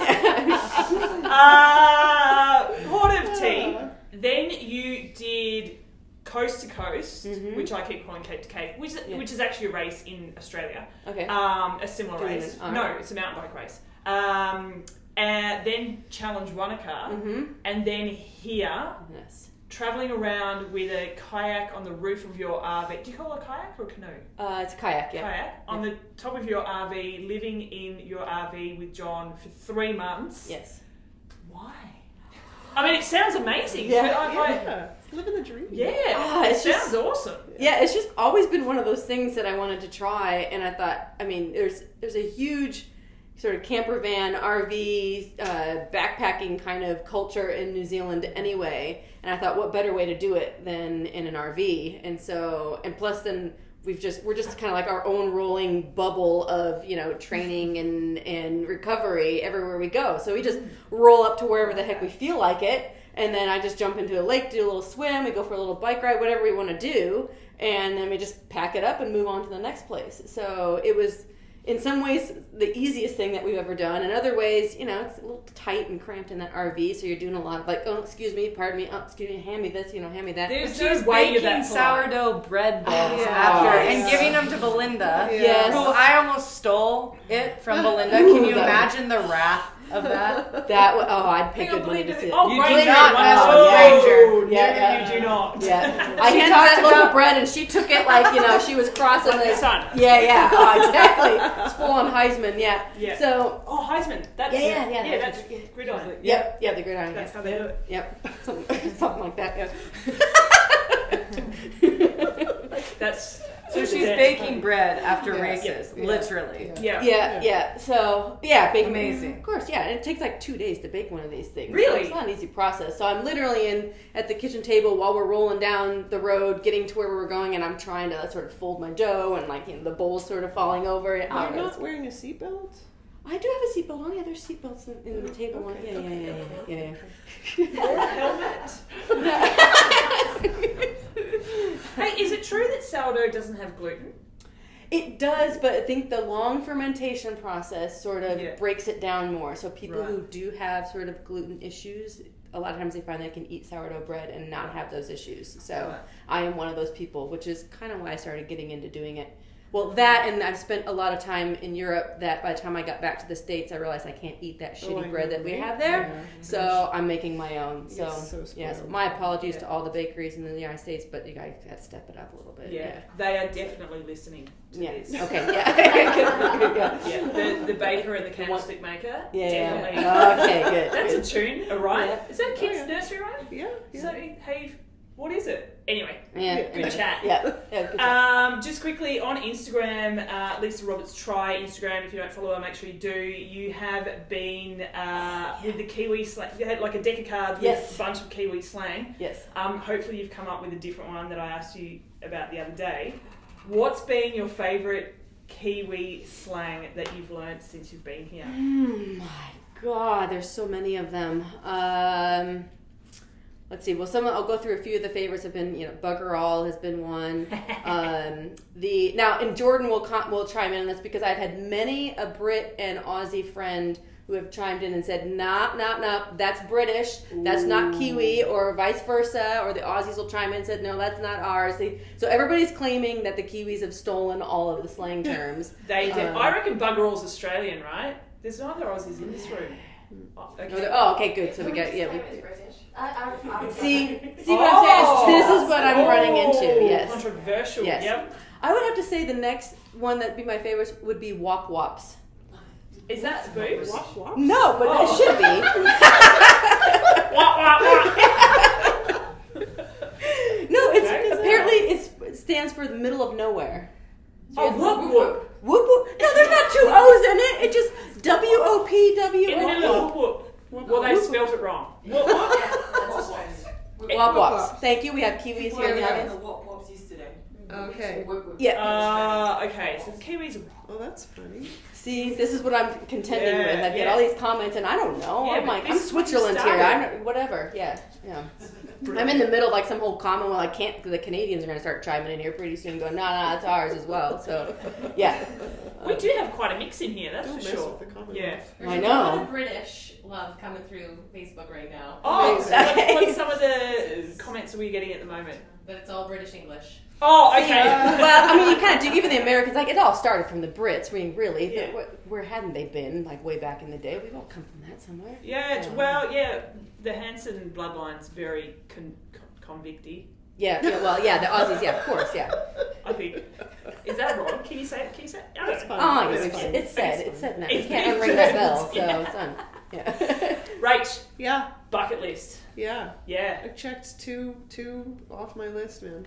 Port of Tea. Then you did Coast to Coast, which I keep calling Cape to Cape, which is actually a race in Australia. Okay. A similar Doing race. it. No, it's a mountain bike race. then challenge Wanaka, and then here, traveling around with a kayak on the roof of your RV. Do you call it a kayak or a canoe? It's a kayak, yeah. Kayak on the top of your RV, living in your RV with John for 3 months. Yes. Why? I mean, it sounds amazing. Yeah. Living the dream. Yeah. It sounds awesome. Yeah, it's just always been one of those things that I wanted to try, and I thought, I mean, there's a huge sort of camper van, RV, backpacking kind of culture in New Zealand anyway. And I thought, what better way to do it than in an RV? And so, and plus then we're just kind of like our own rolling bubble of, training and recovery everywhere we go. So we just roll up to wherever the heck we feel like it. And then I just jump into a lake, do a little swim, we go for a little bike ride, whatever we want to do. And then we just pack it up and move on to the next place. So it was, in some ways, the easiest thing that we've ever done. In other ways, it's a little tight and cramped in that RV, so you're doing a lot of like, oh, excuse me, pardon me, oh, excuse me, hand me this, hand me that. There's no way baking sourdough bread balls after and giving them to Belinda. Yes. Who I almost stole it from Belinda. Can you imagine the wrath of that? I'd pay good money to see it. Oh, you Granger. do not mess with Oh, Granger. Yeah, you do not. Yeah. I handed that loaf of bread and she took it like, she was crossing the sun. Yeah. Oh, exactly. It's full on Heisman, yeah. So. Oh, Heisman. That's Yeah, that's gridiron. Yep, the gridiron. That's how they do it. Yep. Something like that, yeah. So she's baking bread after races, literally. Yeah. So, baking. Amazing. Of course, yeah. And it takes like 2 days to bake one of these things. Really? So it's not an easy process. So I'm literally at the kitchen table while we're rolling down the road, getting to where we're going, and I'm trying to sort of fold my dough, and the bowl's sort of falling over. You're not wearing a seatbelt? I do have a seatbelt on. Yeah, there's seatbelts in the table. Okay. Yeah. Or a helmet. Hey, is it true that sourdough doesn't have gluten? It does, but I think the long fermentation process sort of breaks it down more. So people who do have sort of gluten issues, a lot of times they find they can eat sourdough bread and not have those issues. So I am one of those people, which is kind of why I started getting into doing it. Well, that, and I've spent a lot of time in Europe that by the time I got back to the States, I realized I can't eat that shitty bread that we have there. Yeah. So I'm making my own. So my apologies to all the bakeries in the United States, but you guys have to step it up a little bit. Yeah. They are definitely listening to this. Okay, yeah. The baker and the candlestick maker, definitely. Okay, good. That's a tune, a rhyme. Yeah. Is that a kid's nursery rhyme? Yeah. So, hey, what is it? Anyway, good chat. Good chat. Just quickly on Instagram, Lisa Roberts Try Instagram. If you don't follow her, make sure you do. You have been with the Kiwi slang. You had like a deck of cards with a bunch of Kiwi slang. Yes. Hopefully you've come up with a different one that I asked you about the other day. What's been your favourite Kiwi slang that you've learned since you've been here? My God, there's so many of them. Let's see. Well, I'll go through a few of the favorites. Have been, bugger all has been one. Now, and Jordan will chime in on this because I've had many a Brit and Aussie friend who have chimed in and said, nah, that's British, that's not Kiwi, or vice versa, or the Aussies will chime in and said, no, that's not ours. So everybody's claiming that the Kiwis have stolen all of the slang terms. They do. I reckon bugger all's Australian, right? There's no other Aussies in this room. Okay, good. So we got See what I'm saying? This is what I'm running into. Yes. Controversial. Yes. Yep. I would have to say the next one that'd be my favorite would be wop wops. Is that boobs? Wop wop? No, but it should be. Wop wop wop. No, apparently it stands for the middle of nowhere. Oh, whoop whoop. Whoop whoop. No, there's not 2 O's in it. It's just WOPW. In the middle of whoop. Well, they spelled it wrong. Wop wop. Yeah, that's Wop wops. Thank you. We have Kiwis here in the audience. The wop wops yesterday. Okay. Yeah. Okay. So Kiwis. Oh, that's funny. See, this is what I'm contending with. I get all these comments, and I don't know. Yeah, I'm like, I'm Switzerland here. I'm whatever. Yeah. I'm in the middle of like some whole Commonwealth. The Canadians are going to start chiming in here pretty soon, going, no, that's ours as well. So, yeah. We do have quite a mix in here, that's for sure. Yeah. I know. The British love coming through Facebook right now. Oh, so what's some of the comments that we're getting at the moment? But it's all British English. Oh, okay. Well, I mean, you kind of do. Even the Americans, like, it all started from the Brits. I mean, really, Yeah. where hadn't they been, like, way back in the day? We've all come from that somewhere. Yeah, the Hanson bloodline's very convicty. Yeah, the Aussies, yeah, of course, yeah. I think. Is that wrong? Can you say it? I don't know. Oh, It's fine. it's said now. You It's can't been unring that said. bell, so Yeah. it's done. Yeah. Rach, Yeah, bucket list. yeah. Yeah. I checked two off my list, man.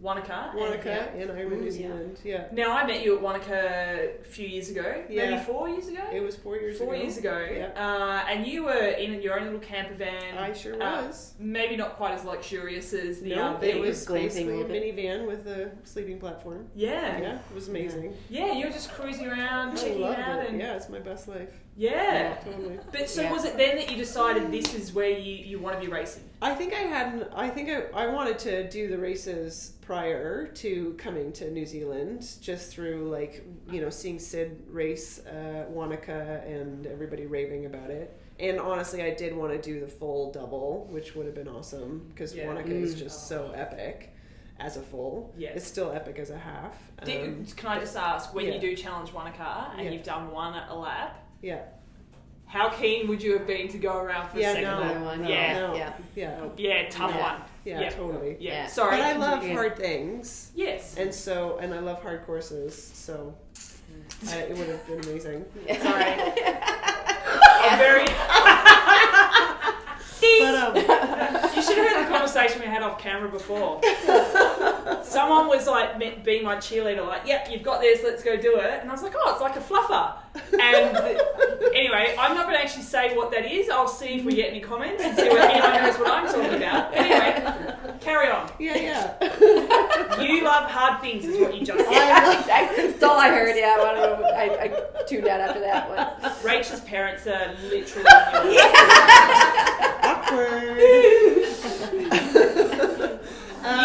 Wanaka. Wanaka and- and Ironman New Zealand. Yeah. Now, I met you at Wanaka a few years ago. Yeah. Maybe 4 years ago? It was 4 years 4 ago. years ago. Yeah. And you were in your own little camper van. I sure was. Maybe not quite as luxurious as the No, RV. it was glamping basically a a little minivan with a sleeping platform. Yeah. Yeah, it was amazing. Yeah, you were just cruising around, I checking loved out. it. And Yeah, it's my best life. Yeah. Totally. But so Yeah. was it then that you decided this is where you want to be racing? I think I wanted to do the races prior to coming to New Zealand, just through seeing Sid race Wanaka and everybody raving about it. And honestly, I did want to do the full double, which would have been awesome because Yeah. Wanaka is just so epic as a full. Yes. It's still epic as a half. Can I just ask, when yeah. you do challenge Wanaka and Yeah. you've done one at a lap, Yeah. how keen would you have been to go around for a second lap? Another one. Yeah. No. Yeah. Yeah. Yeah, tough Yeah. one. Yeah, Yeah. totally. Yeah. Yeah. Sorry. But I love continue. hard things. Yes. And I love hard courses, so it would have been amazing. Sorry. I'm very. But You should have heard the conversation we had off camera before. Someone was like being my cheerleader, like, "Yep, you've got this. Let's go do it." And I was like, "Oh, it's like a fluffer." And anyway, I'm not going to actually say what that is. I'll see if we get any comments and see whether anyone knows what I'm talking about. Anyway, carry on. yeah. You love hard things, is what you just said. Exactly. That's all I heard, yeah. I don't know. I tuned out after that one. Rachel's parents are literally.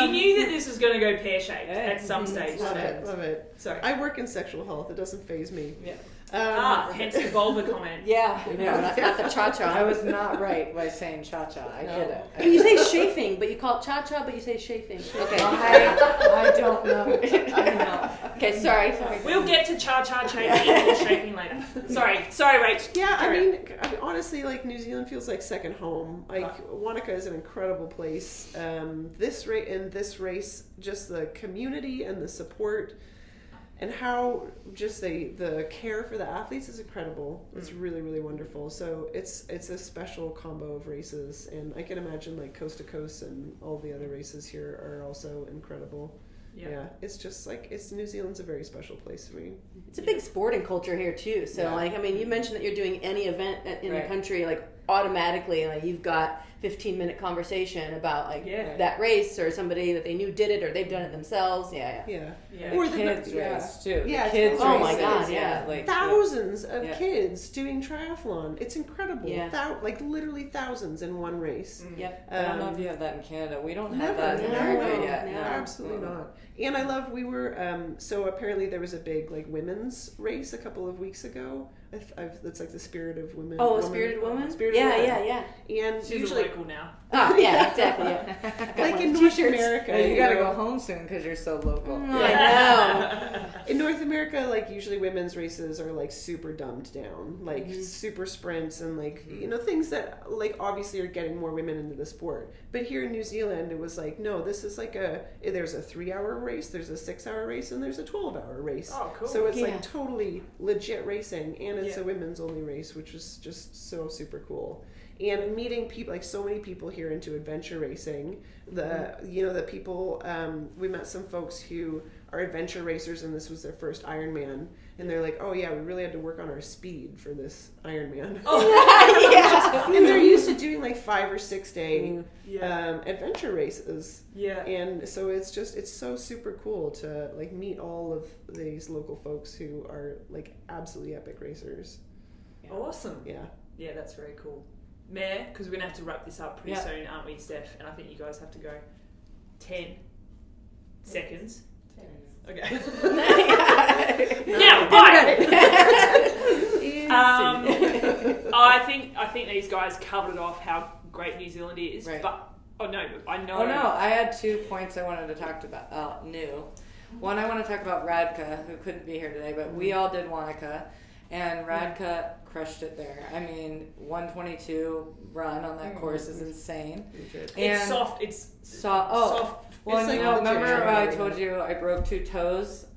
You knew that this was going to go pear-shaped at some stage. Love so- it, love it. Sorry. I work in sexual health. It doesn't faze me. Yeah. Hence Hence the vulva comment. Yeah, no, not the cha-cha. I was not right by saying cha-cha. I did it. But you say chafing, but you call it cha-cha, but you say chafing. Okay. I don't know. I know. Okay, sorry. We'll get to cha-cha shaping later. Sorry, Rach. Yeah, I Carry mean, honestly, like New Zealand feels like second home. Like Wanaka is an incredible place. This race, just the community and the support, and how just the care for the athletes is incredible. It's really, really wonderful. So it's a special combo of races, and I can imagine like coast to coast and all the other races here are also incredible. Yeah, it's just like New Zealand's a very special place for me. It's a big sporting culture here too. So like, I mean, you mentioned that you're doing any event in the country, like automatically, like you've got 15-minute conversation about like that race or somebody that they knew did it or they've done it themselves. Yeah. Or the kids race too. Yeah, the kids oh my races, God, yeah. like thousands of kids doing triathlon. It's incredible. Yeah. Like literally thousands in one race. Yep. I don't know if you have that in Canada. We don't have Never, that in no, America no, yet. no. Absolutely not. And I love, we were, so apparently there was a big like women's race a couple of weeks ago. It's like the Spirit of Women. Oh, a Spirited Woman? Spirit of Women. Yeah. And She's usually, local now. Oh, yeah, exactly. Yeah. like in North America, You gotta go home soon because you're so local. I know. In North America, like usually women's races are like super dumbed down, like super sprints and like things that like obviously are getting more women into the sport. But here in New Zealand, it was like, no, this is like there's a 3-hour race, there's a 6-hour race, and there's a 12-hour race. Oh, cool. So it's like totally legit racing, and it's a women's only race, which is just so super cool. And meeting people, like so many people here into adventure racing. The people, we met some folks who are adventure racers, and this was their first Ironman, and they're like, "Oh yeah, we really had to work on our speed for this Ironman." And they're used to doing like 5 or 6 day adventure races. Yeah. And so it's so super cool to like meet all of these local folks who are like absolutely epic racers. Awesome. Yeah. Yeah, that's very cool. Mayor, because we're going to have to wrap this up pretty soon, aren't we, Steph? And I think you guys have to go 10 seconds. Okay. Now, right. I think these guys covered it off how great New Zealand is, Right. but I know. Oh no, I had 2 points I wanted to talk about. New. One, I want to talk about Radka, who couldn't be here today, but we all did Wanaka, and Radka crushed it there. I mean, 122 run on that course is insane. It's And soft. It's soft. Oh, soft. well, It's you like know, the remember gym. I told you I broke 2 toes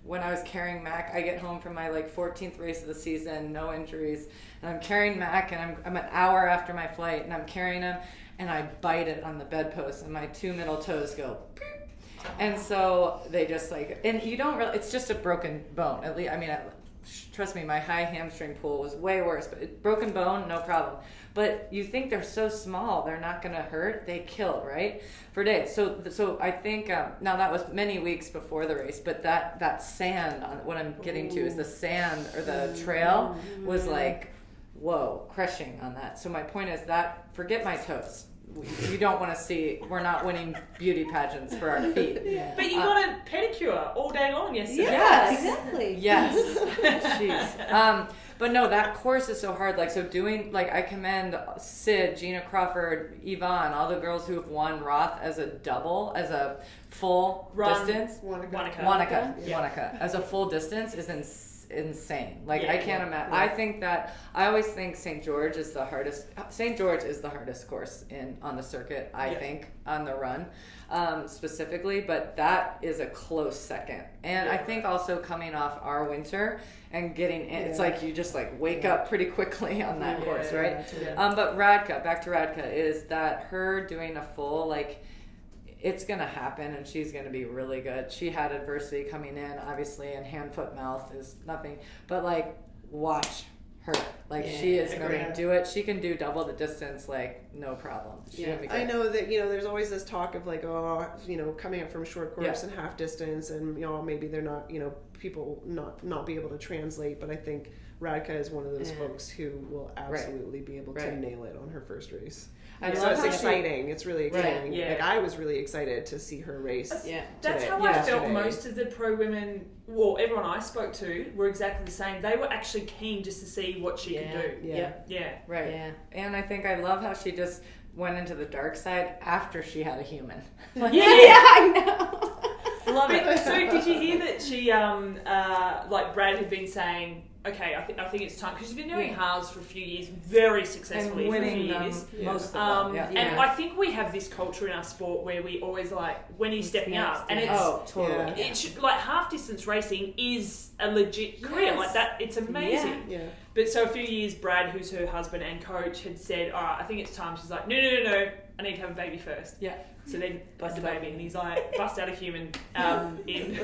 when I was carrying Mac? I get home from my 14th race of the season, no injuries, and I'm carrying Mac, and I'm an hour after my flight, and I'm carrying him, and I bite it on the bedpost, and my 2 middle toes go. Beep. And so they just and you don't really, it's just a broken bone. At least, I mean, trust me, my high hamstring pull was way worse, but broken bone, no problem. But you think they're so small, they're not going to hurt. They kill, right? For days. So I think, now that was many weeks before the race, but that sand, what I'm getting to is the sand or the trail was whoa, crushing on that. So my point is that, forget my toes. You don't want to see, we're not winning beauty pageants for our feet. But you got a pedicure all day long yesterday. Yeah, exactly. Yes. Jeez. But no, that course is so hard. So doing, I commend Sid, Gina Crawford, Yvonne, all the girls who have won Roth as a double, as a full distance. Wanaka. As a full distance is insane. I can't imagine. I think that, I always think St. George is the hardest. St. George is the hardest course on the circuit, I think, on the run. Specifically, but that is a close second. And I think also coming off our winter and getting in, it's you just wake up pretty quickly on that course, right? But Radka, back to Radka, is that her doing a full, it's going to happen and she's going to be really good. She had adversity coming in, obviously, and hand, foot, mouth is nothing, but watch her. She is going to do it. She can do double the distance, no problem. I know that, there's always this talk of coming up from short course and half distance, and, maybe they're not, people not be able to translate, but I think Radka is one of those folks who will absolutely be able to nail it on her first race. So it's exciting. It's really exciting. I was really excited to see her race. That's how I felt. Most of the pro women, well, everyone I spoke to were exactly the same. They were actually keen just to see what she could do. Right. Yeah. And I think I love how she just went into the dark side after she had a human. I know. Love it. So did you hear that she, Brad had been saying, okay, I think it's time, because she's been doing halves for a few years, very successfully for a few years. Most of them. And I think we have this culture in our sport where we always when are you stepping up? And it's totally. It should, half distance racing is a legit career that. It's amazing. Yeah. But so a few years, Brad, who's her husband and coach, had said, all right, I think it's time. She's like, no, I need to have a baby first. Yeah. So then bust the baby, and he's like, bust out a human in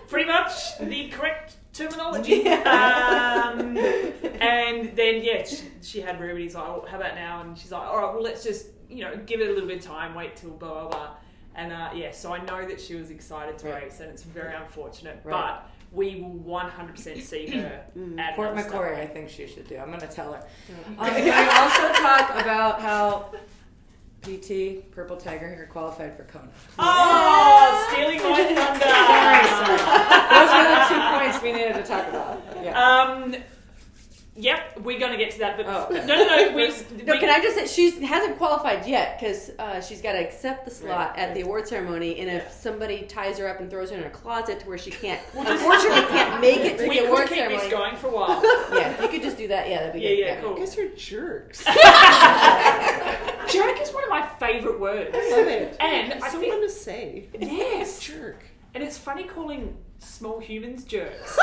pretty much the correct terminology. And then, she had Ruben. He's like, oh, how about now? And she's like, all right, well, let's just, give it a little bit of time, wait till blah, blah, blah. And so I know that she was excited to race, and it's very unfortunate. But we will 100% see her at Port Macquarie, I think she should do. I'm going to tell her. Can we also talk about how PT, Purple Tiger here, qualified for Kona? Oh, stealing my thunder. Sorry. Those were the 2 points we needed to talk about. Yeah. Yep, we're going to get to that, but no. Can I just say, she hasn't qualified yet, because she's got to accept the slot at the award ceremony, and if somebody ties her up and throws her in a closet to where she can't, unfortunately can't make it to the award ceremony. We could keep this going for a while. Yeah, you could just do that. Yeah, that'd be good. Yeah, cool. I guess you're jerks. Jerk is one of my favourite words. I love it. And I don't want to say. Yes. Jerk. And it's funny calling small humans jerks.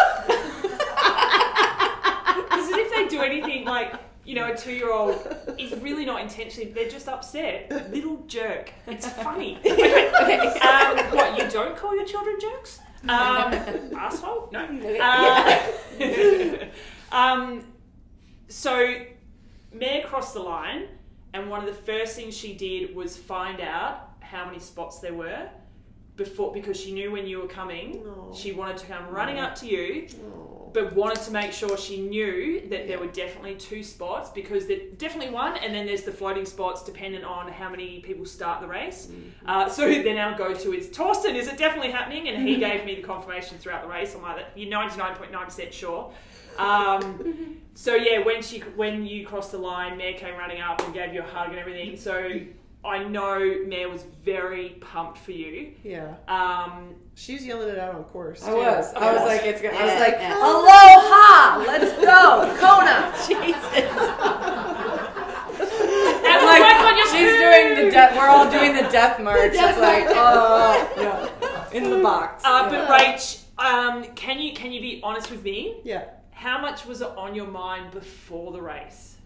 Because if they do anything a 2-year-old is really not intentionally, they're just upset. Little jerk. It's funny. Okay. What, you don't call your children jerks? Asshole? No. So Mare crossed the line, and one of the first things she did was find out how many spots there were. before, because she knew when you were coming. No. She wanted to come running up to you, Oh. but wanted to make sure she knew that there were definitely 2 spots, because there's definitely one, and then there's the floating spots dependent on how many people start the race. So then our go-to is, Torsten, is it definitely happening? And he gave me the confirmation throughout the race. I'm like, you're 99.9% sure. So yeah, when you crossed the line, Mare came running up and gave you a hug and everything. So I know Mare was very pumped for you. Yeah. She was yelling it out on course. I too. was like, it's good. I was like, Yeah. aloha, let's go, Kona. And Like, work on your she's food. doing the death. We're all doing the death march. It's like, in the box. But Rach, can you be honest with me? Yeah. How much was it on your mind before the race?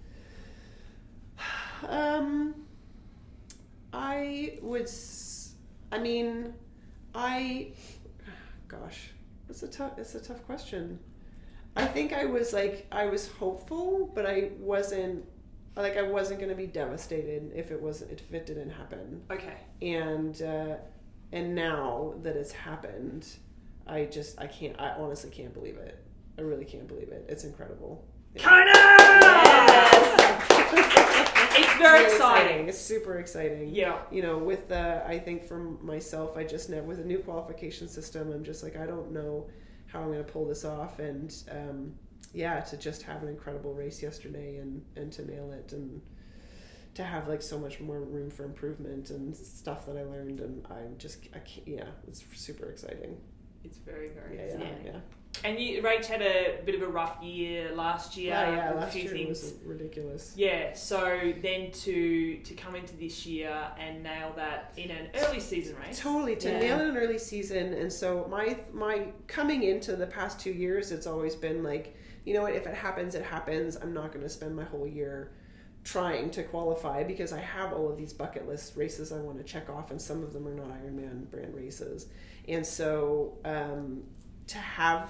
Gosh, it's a tough question. I think I was hopeful, but I wasn't going to be devastated if it didn't happen. Okay. And now that it's happened, I honestly can't believe it. I really can't believe it. It's incredible. Kona! It's very exciting. It's super exciting. Yeah. With I think for myself, I just with a new qualification system, I'm just like, I don't know how I'm going to pull this off. And to just have an incredible race yesterday and to nail it and to have so much more room for improvement and stuff that I learned, and I can't, it's super exciting. It's very, very exciting. Yeah. And Rach had a bit of a rough year last year. Yeah, with last a few year things. was ridiculous. Yeah, so then to come into this year and nail that in an early season race. Totally, to nail an early season. And so my coming into the past 2 years, it's always been like, you know what, if it happens, it happens. I'm not going to spend my whole year trying to qualify, because I have all of these bucket list races I want to check off, and some of them are not Ironman brand races. And so to have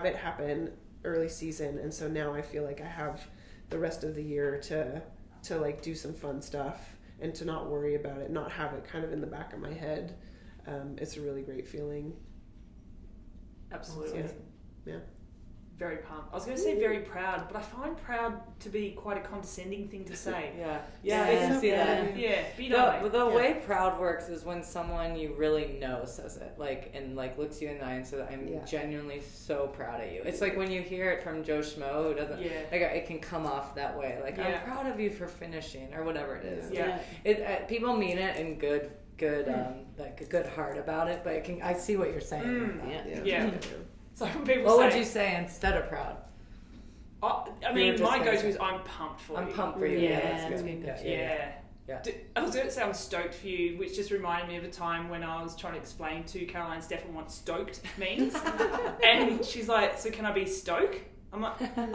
it happen early season, and so now I feel like I have the rest of the year to do some fun stuff and to not worry about it, not have it kind of in the back of my head. It's a really great feeling. Absolutely. Yeah. Very pumped. I was going to say very proud, but I find proud to be quite a condescending thing to say. I can see that. Yeah, be nice. The way proud works is when someone you really know says it, and looks you in the eye and says, "I'm genuinely so proud of you." It's like when you hear it from Joe Schmo, who doesn't, it can come off that way. I'm proud of you for finishing, or whatever it is. Yeah. People mean it in good, a good heart about it, but I see what you're saying. Yeah. So when people what would you say instead of proud? I mean, my go-to is I'm pumped for you. I'm pumped for you. Yeah, that's good. Yeah. Yeah. I was going to say I'm stoked for you, which just reminded me of a time when I was trying to explain to Caroline Stefan what stoked means. And she's like, so can I be stoke? I'm like, no.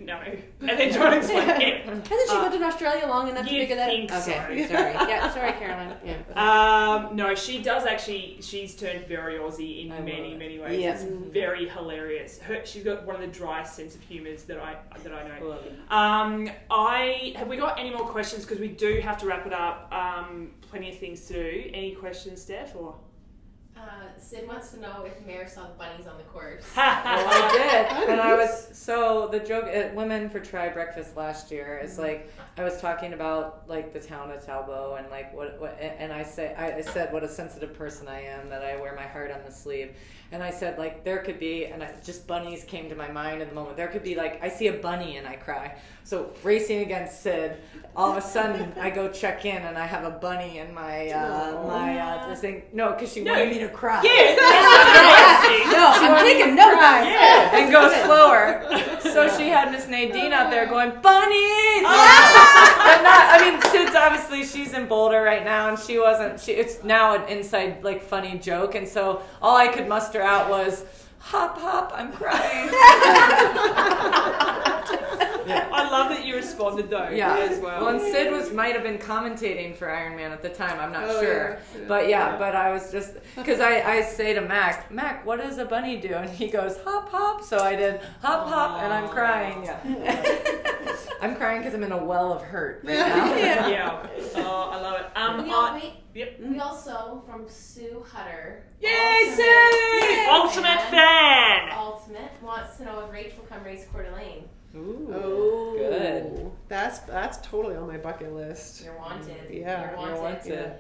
And then trying to explain it. Hasn't she lived in Australia long enough to figure that out? So. Okay, sorry. Yeah, sorry, Caroline. Yeah. No, she does actually. She's turned very Aussie in many ways. Yeah. It's very hilarious. She's got one of the driest sense of humours that I know. Have we got any more questions? Because we do have to wrap it up. Plenty of things to do. Any questions, Steph? Or Sid wants to know if Mare saw the bunnies on the course. Well, I did. And I was, so the joke at Women for Tri Breakfast last year is I was talking about the town of Talbot and what and I said what a sensitive person I am, that I wear my heart on the sleeve. And I said there could be, and just bunnies came to my mind in the moment. There could be I see a bunny and I cry. So racing against Sid, all of a sudden I go check in and I have a bunny in my this thing. No, because she wanted me to cry. yeah, No, I'm taking notes. Yeah, and go slower. So she had Miss Nadine out there going, bunnies! Sid's obviously, she's in Boulder right now, and she wasn't, it's now an inside, funny joke, and so all I could muster out was, hop, hop, I'm crying. I love that you responded though. Yeah, as well. Well, and Sid might have been commentating for Ironman at the time. I'm not sure, but but I was just because I say to Mac, what does a bunny do? And he goes hop hop. So I did hop hop, and I'm crying. Yeah. I'm crying because I'm in a well of hurt right now. Yeah. Oh, I love it. We also, from Sue Hutter. Yay, Sue! Ultimate fan! Ultimate wants to know if Rach will come race Coeur d'Alene. Ooh, good. That's totally on my bucket list. You're wanted. Yeah, You're wanted.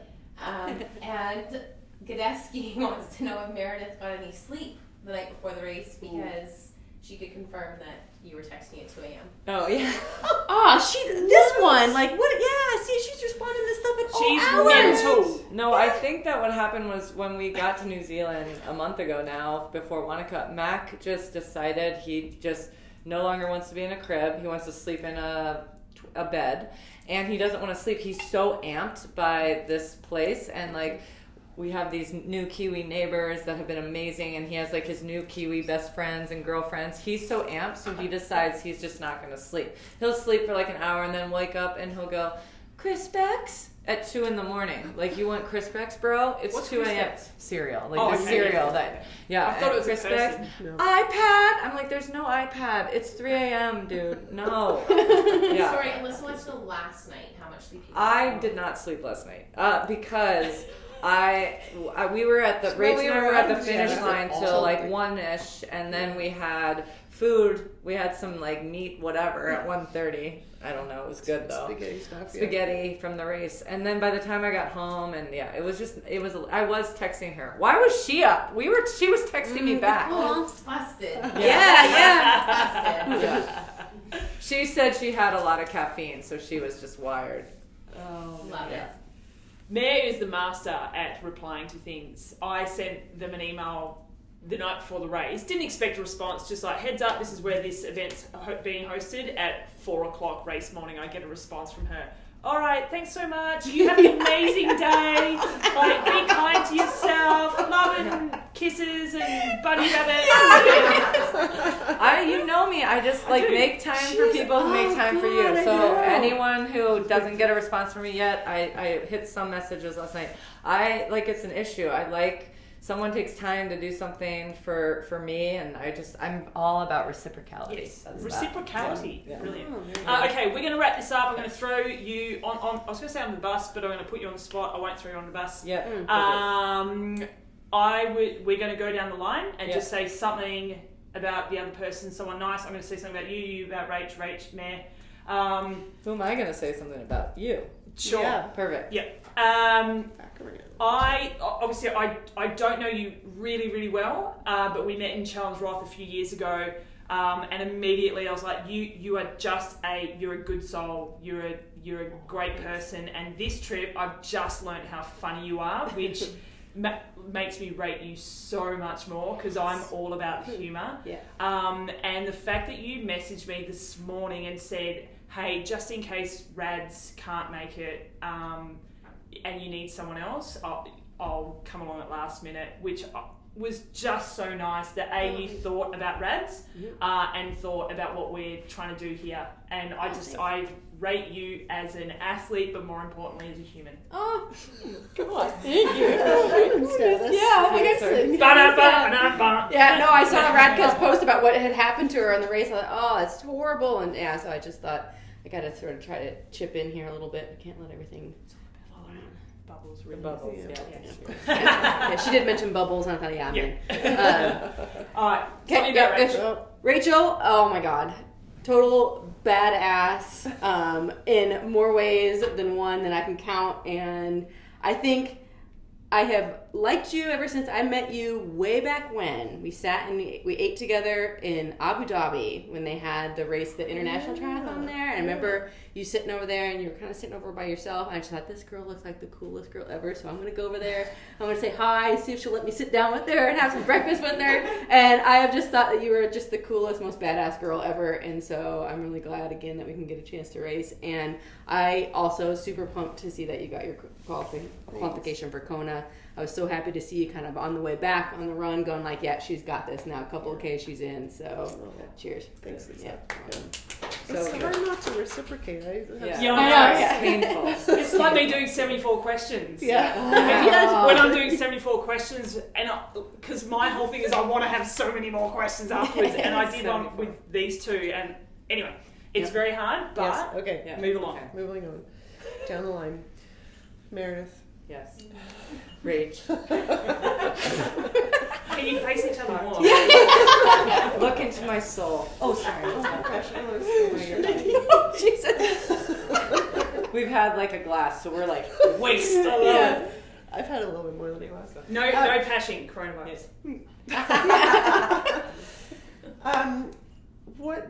And Gadeski wants to know if Meredith got any sleep the night before the race because she could confirm that you were texting at 2 a.m. Oh, yeah. This one, like, what? Yeah, see, she's responding to stuff at all hours. She's mental. No, I think that what happened was when we got to New Zealand a month ago now, before Wanaka, Mac just decided he just no longer wants to be in a crib. He wants to sleep in a bed, and he doesn't want to sleep. He's so amped by this place, and like we have these new Kiwi neighbors that have been amazing, and he has like his new Kiwi best friends and girlfriends. He's so amped, so he decides he's just not going to sleep. He'll sleep for like an hour and then wake up and he'll go, Crispex? At 2 a.m. Like, you want Crispex, bro? It's What's 2 a.m. Crispex? Cereal. Like Oh, the okay, cereal yeah. that, yeah. I thought it was a Crispex. person. No. iPad? I'm like, there's no iPad. It's 3 a.m., dude. No. Yeah. Sorry, Alyssa wants to know last night how much sleep you I did not sleep last night because we were at the Rach and I were at the finish line till like 1-ish, and then we had food. We had some like meat, whatever, at 1:30. I don't know. It was good though. Spaghetti stuff. Spaghetti from the race, and then by the time I got home, and yeah, it was. I was texting her. Why was she up? She was texting me back. busted. Yeah. Busted. She said she had a lot of caffeine, so she was just wired. Oh, Love it. Mare is the master at replying to things. I sent them an email the night before the race. Didn't expect a response, just like, heads up, this is where this event's being hosted. At 4 o'clock race morning, I get a response from her. All right, thanks so much. You have an amazing day. Like, be kind to yourself. Love and kisses and bunny rabbit. You know me. I just like make time for people who make time for you. So anyone who doesn't get a response from me yet, I hit some messages last night. It's an issue. I like someone takes time to do something for me, and I'm all about reciprocality. Yes, That's reciprocality. Yeah. Brilliant. Oh, Okay, we're going to wrap this up. I'm going to throw you on. I was going to say on the bus, but I'm going to put you on the spot. I won't throw you on the bus. Yeah. We're going to go down the line and just say something about the other person, someone nice. I'm going to say something about you about Rach, Mare. Who am I going to say something about? You. Sure. Yeah. Perfect. Yeah. I don't know you really, really well, but we met in Challenge Roth a few years ago, and immediately I was like, you are just you're a good soul, you're a great person, and this trip I've just learned how funny you are, which makes me rate you so much more because I'm all about humour. Yeah. And the fact that you messaged me this morning and said, hey, just in case Rads can't make it, and you need someone else, I'll come along at last minute, which was just so nice that you thought about Rads and thought about what we're trying to do here. And I rate you as an athlete, but more importantly as a human. Oh, Come on. thank you. Yeah, Yeah, oh my goodness. Yeah, no, I saw Radka's post about what had happened to her on the race. I thought, oh, it's horrible. And yeah, so I just thought I got to sort of try to chip in here a little bit. I can't let everything fall around. Bubbles, Bubbles, yeah. Yeah, she did mention bubbles, and I thought, yeah, I'm in. All right, something about Rachel. Rachel, oh my God. Total badass in more ways than one that I can count. And I think I have liked you ever since I met you way back when. We sat and we ate together in Abu Dhabi when they had the race, the international triathlon there. And I remember you sitting over there and you were kind of sitting over by yourself. And I just thought, this girl looks like the coolest girl ever. So I'm going to go over there. I'm going to say hi, see if she'll let me sit down with her and have some breakfast with her. And I have just thought that you were just the coolest, most badass girl ever. And so I'm really glad again that we can get a chance to race. And I also super pumped to see that you got your qualification for Kona. I was so happy to see you kind of on the way back on the run going like, yeah, she's got this now. A couple of Ks she's in. So cheers. Thanks, Lisa. Yeah. It's So hard not to reciprocate. Yeah, I know, it's painful. It's like me doing 74 questions. Yeah. When I'm doing 74 questions, and because my whole thing is I want to have so many more questions afterwards, and I did one with these two, and anyway, It's very hard, but Yes. Okay. Yeah. move along. Okay. Moving on. Down the line. Meredith. Yes. Rach. Can you face each other more? Look into my soul. Oh, sorry. Oh my gosh, I was Jesus. We've had like a glass, so we're like Waste. yeah. I've had a little bit more than a glass. No passion, coronavirus.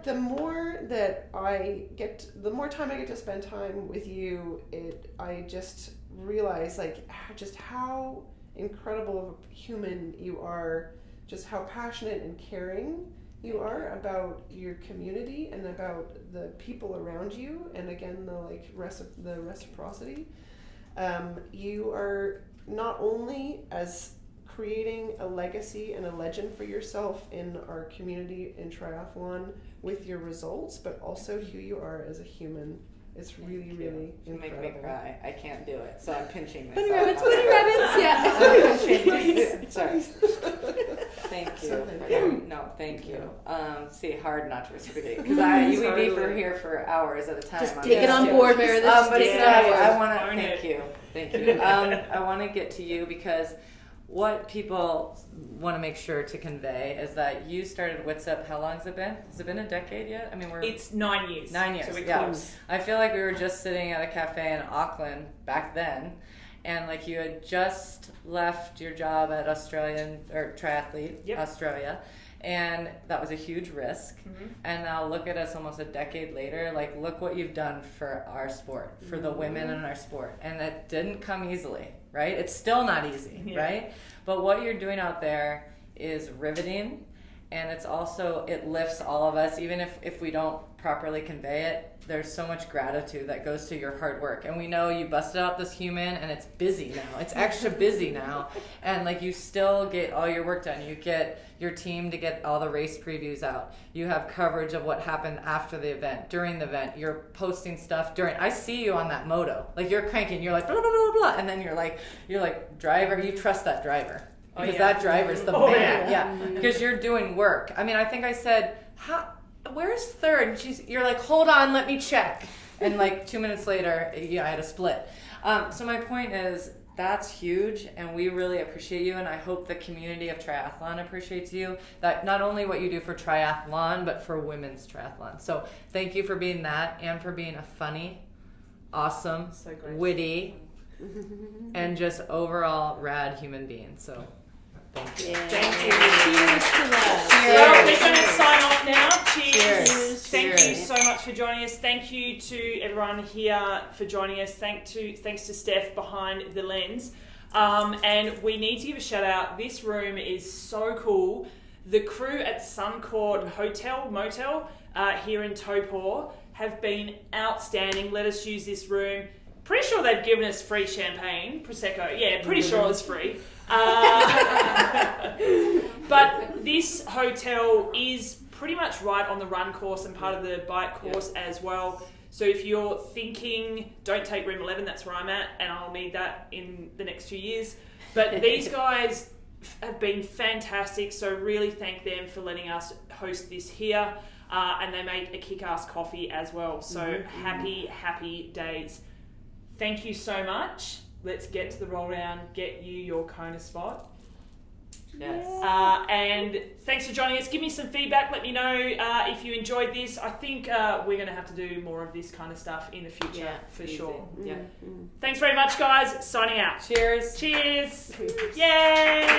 The more that the more time I get to spend time with you, I just realize like just how incredible of a human you are, just how passionate and caring you are about your community and about the people around you, and again the reciprocity. You are not only as creating a legacy and a legend for yourself in our community in triathlon with your results, but also who you are as a human. It's really, really you incredible. make me cry. I can't do it, so I'm pinching myself. Bunny rabbits, yeah. Sorry. Thank you. So thank you. No, thank you. See, hard not to reciprocate because you would be here for hours at a time. Just take it on board, Meredith. But it's not. I want to Own thank it. you. Thank you. I want to get to you because what people want to make sure to convey is that you started Witsup. How long has it been? Has it been a decade yet? I mean, It's 9 years. 9 years. So we're Yeah. close. I feel like we were just sitting at a cafe in Auckland back then, and like you had just left your job at Triathlete Australia, and that was a huge risk. Mm-hmm. And now look at us almost a decade later. Like, look what you've done for our sport, for the women in our sport, and it didn't come easily, right? It's still not easy, right? But what you're doing out there is riveting, and it's also, it lifts all of us, even if we don't properly convey it. There's so much gratitude that goes to your hard work, and we know you busted out this human, and it's busy now. It's extra busy now, and like you still get all your work done. You get your team to get all the race previews out. You have coverage of what happened after the event, during the event. You're posting stuff during. I see you on that moto, like you're cranking. You're like blah blah blah blah, and then you're like driver. You trust that driver because that driver's the man. Yeah, because you're doing work. I mean, I think I said where's third? And you're like, hold on, let me check. And like 2 minutes later, I had a split. So my point is, that's huge, and we really appreciate you, and I hope the community of triathlon appreciates you, that not only what you do for triathlon, but for women's triathlon. So thank you for being that, and for being a funny, awesome, witty, and just overall rad human being. So thank you. Thank you. Cheers to that. Well, we're going to sign off now. Cheers. Cheers. Thank Cheers. you so much for joining us. Thank you to everyone here for joining us. Thanks to Steph behind the lens. And we need to give a shout out. This room is so cool. The crew at Suncourt Hotel Motel here in Taupo have been outstanding. Let us use this room. Pretty sure they've given us free champagne, Prosecco. Yeah, pretty sure it's free. But this hotel is pretty much right on the run course and part of the bike course as well. So if you're thinking, don't take room 11, that's where I'm at, and I'll need that in the next few years. But these guys have been fantastic, so really thank them for letting us host this here. And they make a kick-ass coffee as well. So happy days. Thank you so much. Let's get to the roll down, get you your Kona spot. Yes. And thanks for joining us. Give me some feedback. Let me know if you enjoyed this. I think we're going to have to do more of this kind of stuff in the future for sure. Yeah. Thanks very much, guys. Signing out. Cheers. Cheers. Yay.